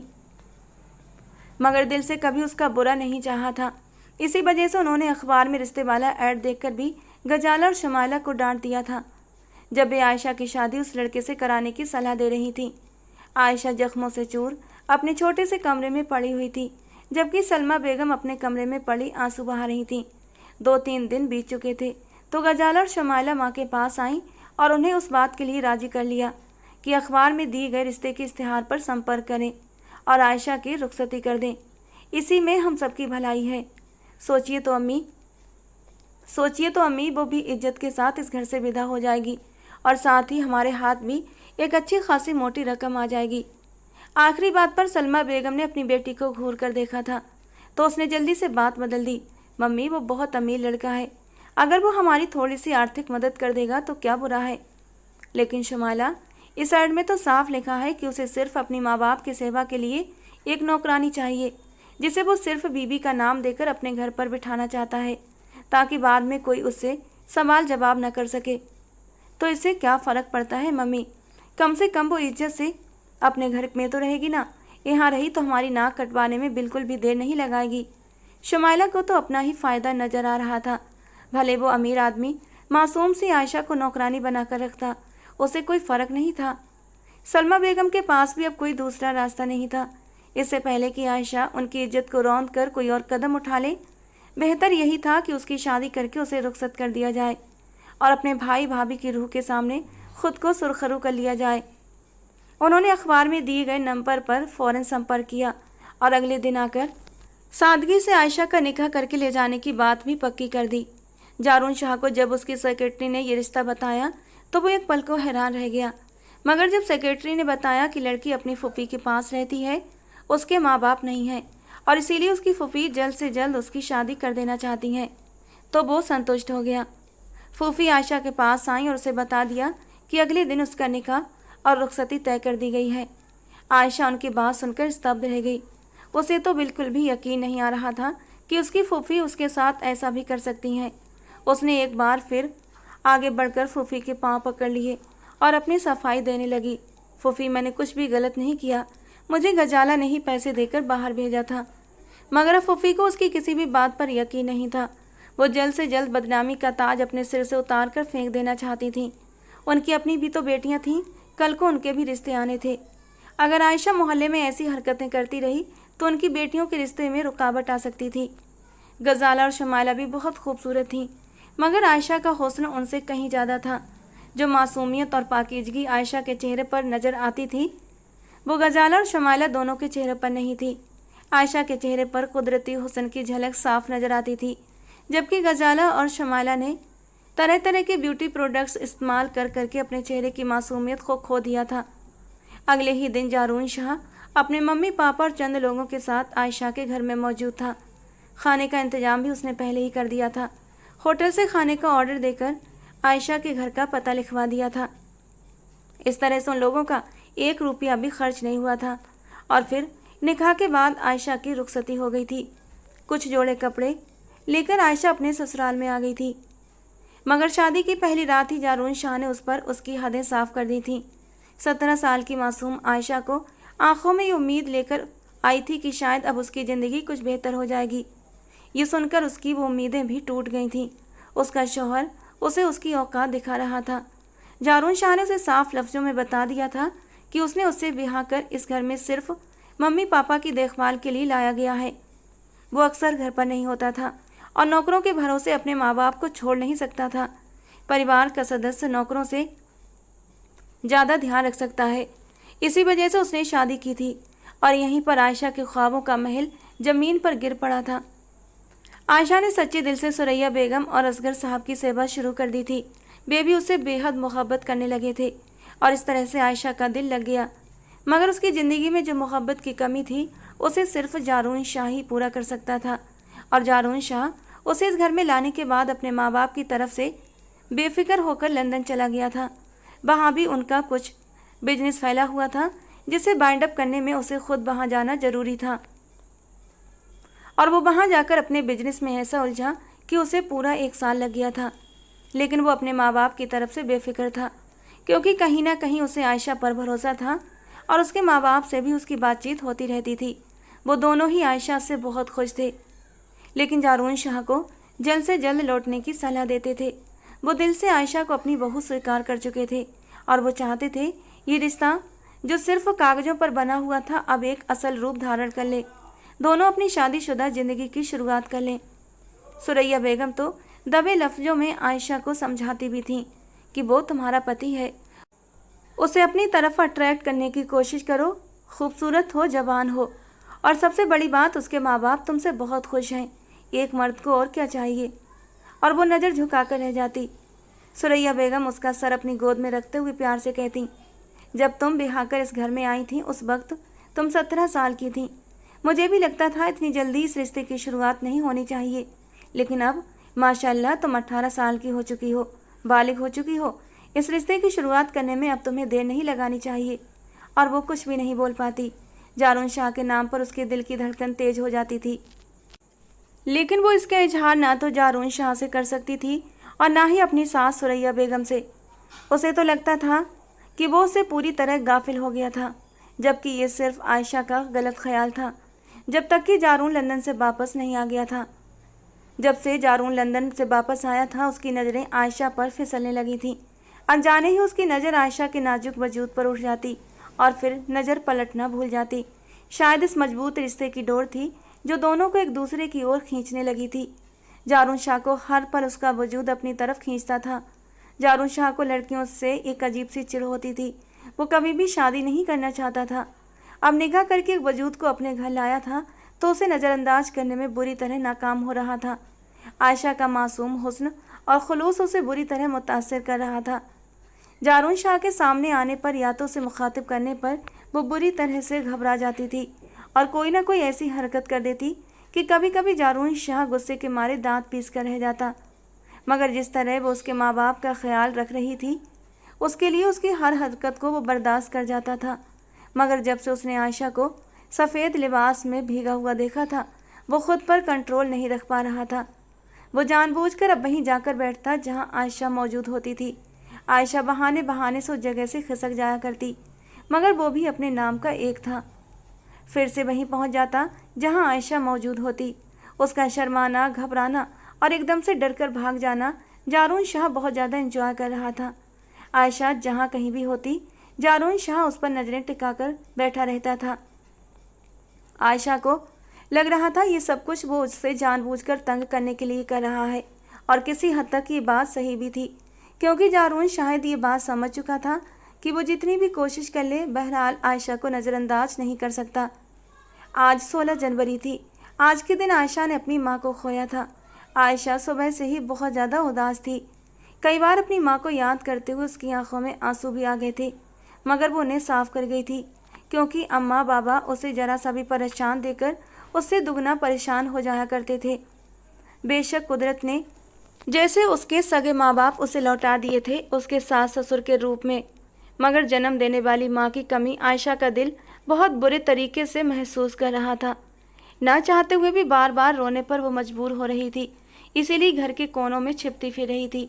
मगर दिल से कभी उसका बुरा नहीं चाहा था। इसी वजह से उन्होंने अखबार में रिश्ते वाला ऐड देखकर भी गजाला और शमाइला को डांट दिया था जब वे आयशा की शादी उस लड़के से कराने की सलाह दे रही थी। आयशा जख्मों से चूर अपने छोटे से कमरे में पड़ी हुई थी, जबकि सलमा बेगम अपने कमरे में पड़ी आंसू बहा रही थीं। 2-3 दिन बीत चुके थे तो गजाला और शमाइला माँ के पास आईं और उन्हें उस बात के लिए राजी कर लिया कि अखबार में दिए गए रिश्ते के इश्तिहार पर संपर्क करें और आयशा की रुखसती कर दें। इसी में हम सबकी भलाई है। सोचिए तो अम्मी, वो भी इज्जत के साथ इस घर से विदा हो जाएगी और साथ ही हमारे हाथ भी एक अच्छी खासी मोटी रकम आ जाएगी। आखिरी बात पर सलमा बेगम ने अपनी बेटी को घूर कर देखा था तो उसने जल्दी से बात बदल दी। मम्मी, वो बहुत अमीर लड़का है, अगर वो हमारी थोड़ी सी आर्थिक मदद कर देगा तो क्या बुरा है। लेकिन शुमाला, इस ऐड में तो साफ लिखा है कि उसे सिर्फ अपनी माँ बाप की सेवा के लिए एक नौकरानी चाहिए, जिसे वो सिर्फ बीबी का नाम देकर अपने घर पर बिठाना चाहता है, ताकि बाद में कोई उससे सवाल जवाब न कर सके। तो इससे क्या फ़र्क पड़ता है मम्मी? कम से कम वो इज्जत से अपने घर में तो रहेगी ना। यहाँ रही तो हमारी नाक कटवाने में बिल्कुल भी देर नहीं लगाएगी। शुमाइला को तो अपना ही फ़ायदा नज़र आ रहा था। भले वो अमीर आदमी मासूम सी आयशा को नौकरानी बनाकर रखता, उसे कोई फ़र्क नहीं था। सलमा बेगम के पास भी अब कोई दूसरा रास्ता नहीं था। इससे पहले कि आयशा उनकी इज्जत को रौंद कर कोई और कदम उठा ले, बेहतर यही था कि उसकी शादी करके उसे रुखसत कर दिया जाए और अपने भाई भाभी की रूह के सामने खुद को सुरखरू कर लिया जाए। उन्होंने अखबार में दिए गए नंबर पर फ़ौरन संपर्क किया और अगले दिन आकर सादगी से आयशा का निकाह करके ले जाने की बात भी पक्की कर दी। जारून शाह को जब उसकी सेक्रेटरी ने यह रिश्ता बताया तो वो एक पल को हैरान रह गया, मगर जब सेक्रेटरी ने बताया कि लड़की अपनी फूफी के पास रहती है, उसके माँ बाप नहीं हैं और इसीलिए उसकी फूफी जल्द से जल्द उसकी शादी कर देना चाहती हैं, तो वो संतुष्ट हो गया। फूफी आयशा के पास आई और उसे बता दिया कि अगले दिन उसका निकाह और रुखसती तय कर दी गई है। आयशा उनकी बात सुनकर स्तब्ध रह गई। उसे तो बिल्कुल भी यकीन नहीं आ रहा था कि उसकी फूफी उसके साथ ऐसा भी कर सकती हैं। उसने एक बार फिर आगे बढ़कर फूफी के पांव पकड़ लिए और अपनी सफाई देने लगी। फूफी, मैंने कुछ भी गलत नहीं किया, मुझे गजाला ने ही पैसे देकर बाहर भेजा था। मगर फूफी को उसकी किसी भी बात पर यकीन नहीं था। वो जल्द से जल्द बदनामी का ताज अपने सिर से उतार कर फेंक देना चाहती थी। उनकी अपनी भी तो बेटियां थीं, कल को उनके भी रिश्ते आने थे। अगर आयशा मोहल्ले में ऐसी हरकतें करती रही तो उनकी बेटियों के रिश्ते में रुकावट आ सकती थी। गजाला और शमाइला भी बहुत खूबसूरत थीं, मगर आयशा का हुस्न उनसे कहीं ज़्यादा था। जो मासूमियत और पाकीज़गी आयशा के चेहरे पर नज़र आती थी, वो गजाला और शमाइला दोनों के चेहरे पर नहीं थी। आयशा के चेहरे पर कुदरती हुस्न की झलक साफ नज़र आती थी, जबकि गजाला और शमाइला ने तरह तरह के ब्यूटी प्रोडक्ट्स इस्तेमाल कर करके अपने चेहरे की मासूमियत को खो दिया था। अगले ही दिन जारून शाह अपने मम्मी पापा और चंद लोगों के साथ आयशा के घर में मौजूद था। खाने का इंतजाम भी उसने पहले ही कर दिया था। होटल से खाने का ऑर्डर देकर आयशा के घर का पता लिखवा दिया था। इस तरह से उन लोगों का 1 रुपया भी खर्च नहीं हुआ था। और फिर निकाह के बाद आयशा की रुखसती हो गई थी। कुछ जोड़े कपड़े लेकर आयशा अपने ससुराल में आ गई थी, मगर शादी की पहली रात ही जारून शाह ने उस पर उसकी हदें साफ कर दी थीं। 17 साल की मासूम आयशा को आंखों में ये उम्मीद लेकर आई थी कि शायद अब उसकी ज़िंदगी कुछ बेहतर हो जाएगी। ये सुनकर उसकी वो उम्मीदें भी टूट गई थीं। उसका शौहर उसे उसकी औकात दिखा रहा था। जारून शाह ने उसे साफ लफ्ज़ों में बता दिया था कि उसने उससे ब्याह कर इस घर में सिर्फ मम्मी पापा की देखभाल के लिए लाया गया है। वो अक्सर घर पर नहीं होता था और नौकरों के भरोसे अपने माँ बाप को छोड़ नहीं सकता था। परिवार का सदस्य नौकरों से ज़्यादा ध्यान रख सकता है, इसी वजह से उसने शादी की थी और यहीं पर आयशा के ख्वाबों का महल ज़मीन पर गिर पड़ा था। आयशा ने सच्चे दिल से सुरैया बेगम और असगर साहब की सेवा शुरू कर दी थी। वे भी उससे बेहद मोहब्बत करने लगे थे और इस तरह से आयशा का दिल लग गया। मगर उसकी ज़िंदगी में जो मोहब्बत की कमी थी, उसे सिर्फ जारून शाह ही पूरा कर सकता था। और जारून शाह उसे इस घर में लाने के बाद अपने माँ बाप की तरफ से बेफिक्र होकर लंदन चला गया था। वहाँ भी उनका कुछ बिजनेस फैला हुआ था, जिसे बाइंड अप करने में उसे खुद वहाँ जाना जरूरी था। और वो वहाँ जाकर अपने बिजनेस में ऐसा उलझा कि उसे पूरा 1 साल लग गया था। लेकिन वो अपने माँ बाप की तरफ से बेफिक्र था, क्योंकि कहीं ना कहीं उसे आयशा पर भरोसा था और उसके माँ बाप से भी उसकी बातचीत होती रहती थी। वो दोनों ही आयशा से बहुत खुश थे, लेकिन जारून शाह को जल्द से जल्द लौटने की सलाह देते थे। वो दिल से आयशा को अपनी बहू स्वीकार कर चुके थे और वो चाहते थे ये रिश्ता जो सिर्फ कागज़ों पर बना हुआ था अब एक असल रूप धारण कर ले। दोनों अपनी शादीशुदा ज़िंदगी की शुरुआत कर लें। सुरैया बेगम तो दबे लफ्ज़ों में आयशा को समझाती भी थीं कि वो तुम्हारा पति है, उसे अपनी तरफ अट्रैक्ट करने की कोशिश करो, खूबसूरत हो, जवान हो, और सबसे बड़ी बात उसके माँ बाप तुमसे बहुत खुश हैं। एक मर्द को और क्या चाहिए। और वो नज़र झुकाकर रह जाती। सुरैया बेगम उसका सर अपनी गोद में रखते हुए प्यार से कहती, जब तुम ब्याह कर इस घर में आई थी उस वक्त तुम 17 साल की थी। मुझे भी लगता था इतनी जल्दी इस रिश्ते की शुरुआत नहीं होनी चाहिए, लेकिन अब माशाल्लाह तुम 18 साल की हो चुकी हो, बालिग हो चुकी हो। इस रिश्ते की शुरुआत करने में अब तुम्हें देर नहीं लगानी चाहिए। और वो कुछ भी नहीं बोल पाती। जारून शाह के नाम पर उसके दिल की धड़कन तेज हो जाती थी, लेकिन वो इसका इजहार ना तो जारून शाह से कर सकती थी और ना ही अपनी सास सुरैया बेगम से। उसे तो लगता था कि वो उससे पूरी तरह गाफिल हो गया था, जबकि ये सिर्फ आयशा का गलत ख्याल था। जब तक कि जारून लंदन से वापस नहीं आ गया था। जब से जारून लंदन से वापस आया था, उसकी नज़रें आयशा पर फिसलने लगी थीं। अनजाने ही उसकी नज़र आयशा के नाजुक वजूद पर उठ जाती और फिर नज़र पलटना भूल जाती। शायद इस मजबूत रिश्ते की डोर थी जो दोनों को एक दूसरे की ओर खींचने लगी थी। जारून शाह को हर पल उसका वजूद अपनी तरफ खींचता था। जारून शाह को लड़कियों से एक अजीब सी चिढ़ होती थी। वो कभी भी शादी नहीं करना चाहता था। अब निगाह करके एक वजूद को अपने घर लाया था तो उसे नज़रअंदाज करने में बुरी तरह नाकाम हो रहा था। आयशा का मासूम हुस्न और खुलूस उसे बुरी तरह मुतासिर कर रहा था। जारून शाह के सामने आने पर या तो उसे मुखातिब करने पर वो बुरी तरह से घबरा जाती थी और कोई ना कोई ऐसी हरकत कर देती कि कभी कभी जारून शाह गुस्से के मारे दांत पीस कर रह जाता। मगर जिस तरह वो उसके माँ बाप का ख्याल रख रही थी, उसके लिए उसकी हर हरकत को वो बर्दाश्त कर जाता था। मगर जब से उसने आयशा को सफ़ेद लिबास में भीगा हुआ देखा था, वो खुद पर कंट्रोल नहीं रख पा रहा था। वो जानबूझकर अब वहीं जाकर बैठता जहां आयशा मौजूद होती थी। आयशा बहाने बहाने से उस जगह से खिसक जाया करती, मगर वो भी अपने नाम का एक था। फिर से वहीं पहुंच जाता जहां आयशा मौजूद होती। उसका शर्माना, घबराना और एकदम से डरकर भाग जाना जारून शाह बहुत ज़्यादा एंजॉय कर रहा था। आयशा जहां कहीं भी होती, जारून शाह उस पर नज़रें टिकाकर बैठा रहता था। आयशा को लग रहा था ये सब कुछ वो उससे जानबूझकर तंग करने के लिए कर रहा है, और किसी हद तक ये बात सही भी थी, क्योंकि जारून शायद ये बात समझ चुका था कि वो जितनी भी कोशिश कर ले, बहरहाल आयशा को नज़रअंदाज नहीं कर सकता। आज 16 जनवरी थी। आज के दिन आयशा ने अपनी माँ को खोया था। आयशा सुबह से ही बहुत ज़्यादा उदास थी। कई बार अपनी माँ को याद करते हुए उसकी आंखों में आंसू भी आ गए थे, मगर वो उन्हें साफ कर गई थी, क्योंकि अम्मा बाबा उसे ज़रा सा भी परेशान देकर उससे दुगना परेशान हो जाया करते थे। बेशक कुदरत ने जैसे उसके सगे माँ बाप उसे लौटा दिए थे उसके सास ससुर के रूप में, मगर जन्म देने वाली माँ की कमी आयशा का दिल बहुत बुरे तरीके से महसूस कर रहा था। ना चाहते हुए भी बार बार रोने पर वो मजबूर हो रही थी, इसीलिए घर के कोनों में छिपती फिर रही थी।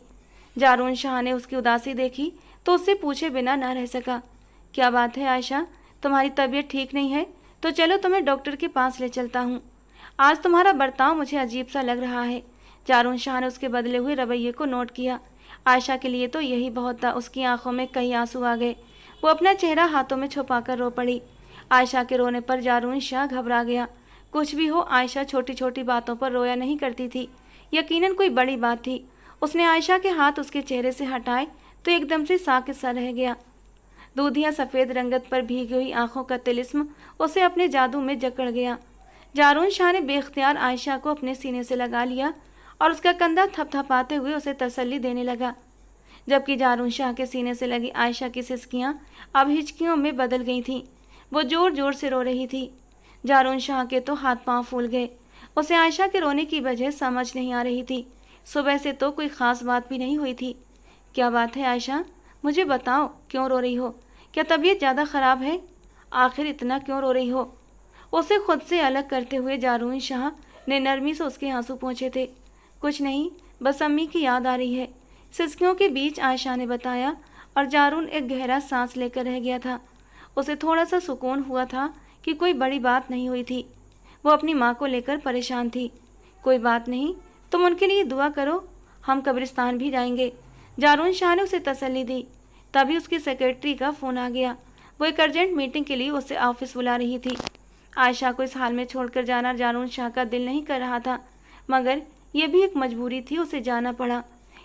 जारून शाह ने उसकी उदासी देखी तो उससे पूछे बिना ना रह सका, क्या बात है आयशा, तुम्हारी तबीयत ठीक नहीं है? तो चलो तुम्हें डॉक्टर के पास ले चलता हूँ। आज तुम्हारा बर्ताव मुझे अजीब सा लग रहा है। जारून शाह ने उसके बदले हुए रवैये को नोट किया। आयशा के लिए तो यही बहुत था। उसकी आंखों में कई आंसू आ गए। वो अपना चेहरा हाथों में छुपाकर रो पड़ी। आयशा के रोने पर जारून शाह घबरा गया। कुछ भी हो, आयशा छोटी छोटी बातों पर रोया नहीं करती थी। यकीनन कोई बड़ी बात थी। उसने आयशा के हाथ उसके चेहरे से हटाए तो एकदम से साकित सा रह गया। दूधिया सफ़ेद रंगत पर भीगी हुई आंखों का तिलिस्म उसे अपने जादू में जकड़ गया। जारून शाह ने बेख्तियार आयशा को अपने सीने से लगा लिया और उसका कंधा थपथपाते हुए उसे तसल्ली देने लगा, जबकि जारून शाह के सीने से लगी आयशा की सिसकियां अब हिचकियों में बदल गई थीं। वो जोर जोर से रो रही थी। जारून शाह के तो हाथ पांव फूल गए। उसे आयशा के रोने की वजह समझ नहीं आ रही थी। सुबह से तो कोई ख़ास बात भी नहीं हुई थी। क्या बात है आयशा, मुझे बताओ, क्यों रो रही हो? क्या तबीयत ज़्यादा ख़राब है? आखिर इतना क्यों रो रही हो? उसे खुद से अलग करते हुए जारून शाह ने नरमी से उसके आंसू पोंछे थे। कुछ नहीं, बस अम्मी की याद आ रही है, सिसकियों के बीच आयशा ने बताया, और जारून एक गहरा सांस लेकर रह गया था। उसे थोड़ा सा सुकून हुआ था कि कोई बड़ी बात नहीं हुई थी। वो अपनी माँ को लेकर परेशान थी। कोई बात नहीं, तुम उनके लिए दुआ करो, हम कब्रिस्तान भी जाएंगे। जारून शाह ने उसे तसल्ली दी। तभी उसकी सेक्रेटरी का फ़ोन आ गया। वो एक अर्जेंट मीटिंग के लिए उसे ऑफिस बुला रही थी। आयशा को इस हाल में छोड़कर जाना जारून शाह का दिल नहीं कर रहा था, मगर यह भी एक मजबूरी थी, उसे जाना पड़ा।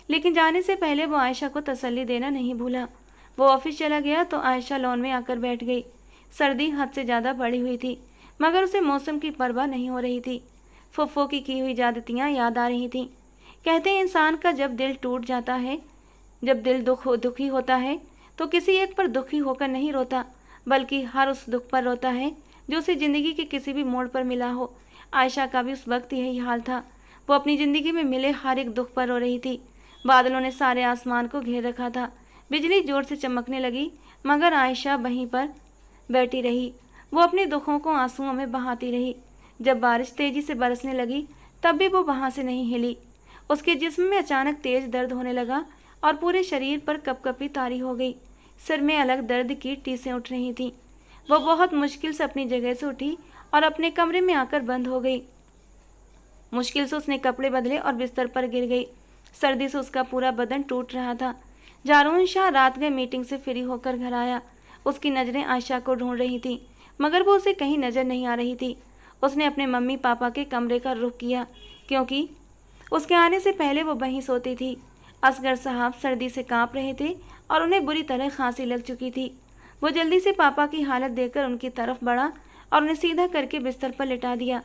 लेकिन जाने से पहले वो आयशा को तसल्ली देना नहीं भूला। वो ऑफिस चला गया तो आयशा लॉन में आकर बैठ गई। सर्दी हद से ज़्यादा बढ़ी हुई थी, मगर उसे मौसम की परवाह नहीं हो रही थी। फुफ्फो की हुई ज्यादतियाँ याद आ रही थीं। कहते हैं इंसान का जब दिल टूट जाता है, जब दिल दुखी होता है, तो किसी एक पर दुखी होकर नहीं रोता, बल्कि हर उस दुख पर रोता है जो उसे ज़िंदगी के किसी भी मोड़ पर मिला हो। आयशा का भी उस वक्त यही हाल था। वो अपनी ज़िंदगी में मिले हर एक दुख पर रो रही थी। बादलों ने सारे आसमान को घेर रखा था। बिजली जोर से चमकने लगी, मगर आयशा वहीं पर बैठी रही। वो अपने दुखों को आंसुओं में बहाती रही। जब बारिश तेजी से बरसने लगी, तब भी वो वहां से नहीं हिली। उसके जिस्म में अचानक तेज दर्द होने लगा और पूरे शरीर पर कपकपी तारी हो गई। सिर में अलग दर्द की टीसें उठ रही थीं। वो बहुत मुश्किल से अपनी जगह से उठी और अपने कमरे में आकर बंद हो गई। मुश्किल से उसने कपड़े बदले और बिस्तर पर गिर गई। सर्दी से उसका पूरा बदन टूट रहा था। जारून शाह रात गए मीटिंग से फ्री होकर घर आया। उसकी नज़रें आयशा को ढूंढ रही थी, मगर वो उसे कहीं नज़र नहीं आ रही थी। उसने अपने मम्मी पापा के कमरे का रुख किया, क्योंकि उसके आने से पहले वो वहीं सोती थी। असगर साहब सर्दी से कांप रहे थे और उन्हें बुरी तरह खांसी लग चुकी थी। वो जल्दी से पापा की हालत देखकर उनकी तरफ बढ़ा और उन्हें सीधा करके बिस्तर पर लिटा दिया।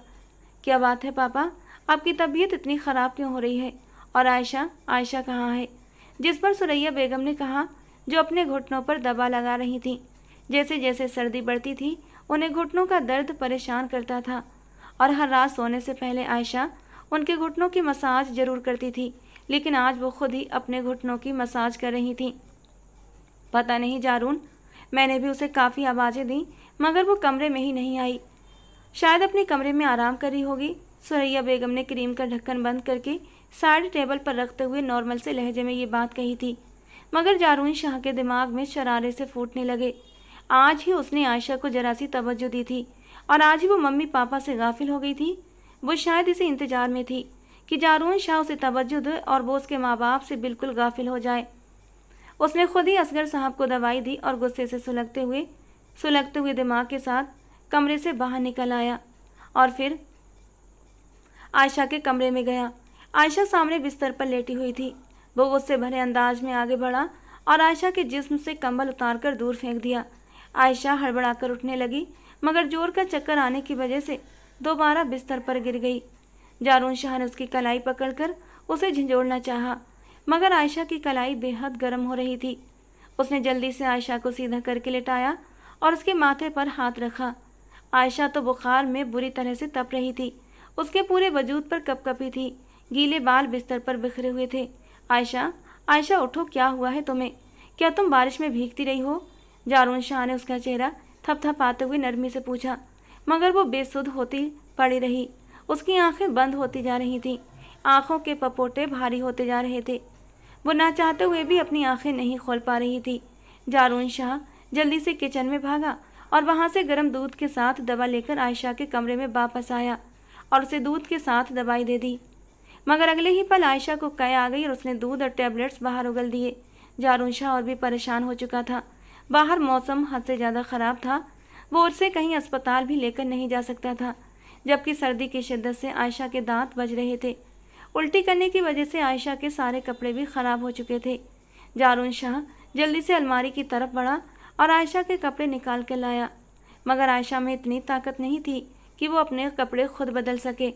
क्या बात है पापा, आपकी तबीयत इतनी ख़राब क्यों हो रही है? और आयशा आयशा कहाँ है? जिस पर सुरैया बेगम ने कहा, जो अपने घुटनों पर दबा लगा रही थी। जैसे जैसे सर्दी बढ़ती थी, उन्हें घुटनों का दर्द परेशान करता था और हर रात सोने से पहले आयशा उनके घुटनों की मसाज जरूर करती थी, लेकिन आज वो खुद ही अपने घुटनों की मसाज कर रही थी। पता नहीं जारून, मैंने भी उसे काफ़ी आवाज़ें दी, मगर वो कमरे में ही नहीं आई। शायद अपने कमरे में आराम कर रही होगी। सुरैया बेगम ने क्रीम का ढक्कन बंद करके साड़ी टेबल पर रखते हुए नॉर्मल से लहजे में ये बात कही थी, मगर जारून शाह के दिमाग में शरारे से फूटने लगे। आज ही उसने आयशा को जरा सी तवज्जो दी थी और आज ही वो मम्मी पापा से गाफिल हो गई थी। वो शायद इसी इंतजार में थी कि जारून शाह उसे तवज्जो दे और वो उसके माँ बाप से बिल्कुल गाफिल हो जाए। उसने खुद ही असगर साहब को दवाई दी और गुस्से से सुलगते हुए दिमाग के साथ कमरे से बाहर निकल आया और फिर आयशा के कमरे में गया। आयशा सामने बिस्तर पर लेटी हुई थी। वो गुस्से भरे अंदाज में आगे बढ़ा और आयशा के जिस्म से कंबल उतारकर दूर फेंक दिया। आयशा हड़बड़ाकर उठने लगी, मगर जोर का चक्कर आने की वजह से दोबारा बिस्तर पर गिर गई। जारून शाह ने उसकी कलाई पकड़कर उसे झंझोड़ना चाहा, मगर आयशा की कलाई बेहद गर्म हो रही थी। उसने जल्दी से आयशा को सीधा करके लेटाया और उसके माथे पर हाथ रखा। आयशा तो बुखार में बुरी तरह से तप रही थी। उसके पूरे वजूद पर कपकपी थी। गीले बाल बिस्तर पर बिखरे हुए थे। आयशा आयशा उठो, क्या हुआ है तुम्हें? क्या तुम बारिश में भीगती रही हो? जारून शाह ने उसका चेहरा थपथपाते हुए नरमी से पूछा, मगर वो बेसुध होती पड़ी रही। उसकी आंखें बंद होती जा रही थीं। आंखों के पपोटे भारी होते जा रहे थे। वो ना चाहते हुए भी अपनी आंखें नहीं खोल पा रही थी। जारून शाह जल्दी से किचन में भागा और वहां से गर्म दूध के साथ दवा लेकर आयशा के कमरे में वापस आया और उसे दूध के साथ दवाई दे दी। मगर अगले ही पल आयशा को कै आ गई और उसने दूध और टैबलेट्स बाहर उगल दिए। जारून शाह और भी परेशान हो चुका था। बाहर मौसम हद से ज़्यादा ख़राब था। वो उससे कहीं अस्पताल भी लेकर नहीं जा सकता था, जबकि सर्दी की शिद्दत से आयशा के दांत बज रहे थे। उल्टी करने की वजह से आयशा के सारे कपड़े भी ख़राब हो चुके थे। जारून शाह जल्दी से अलमारी की तरफ बढ़ा और आयशा के कपड़े निकाल कर लाया, मगर आयशा में इतनी ताकत नहीं थी कि वो अपने कपड़े खुद बदल सके।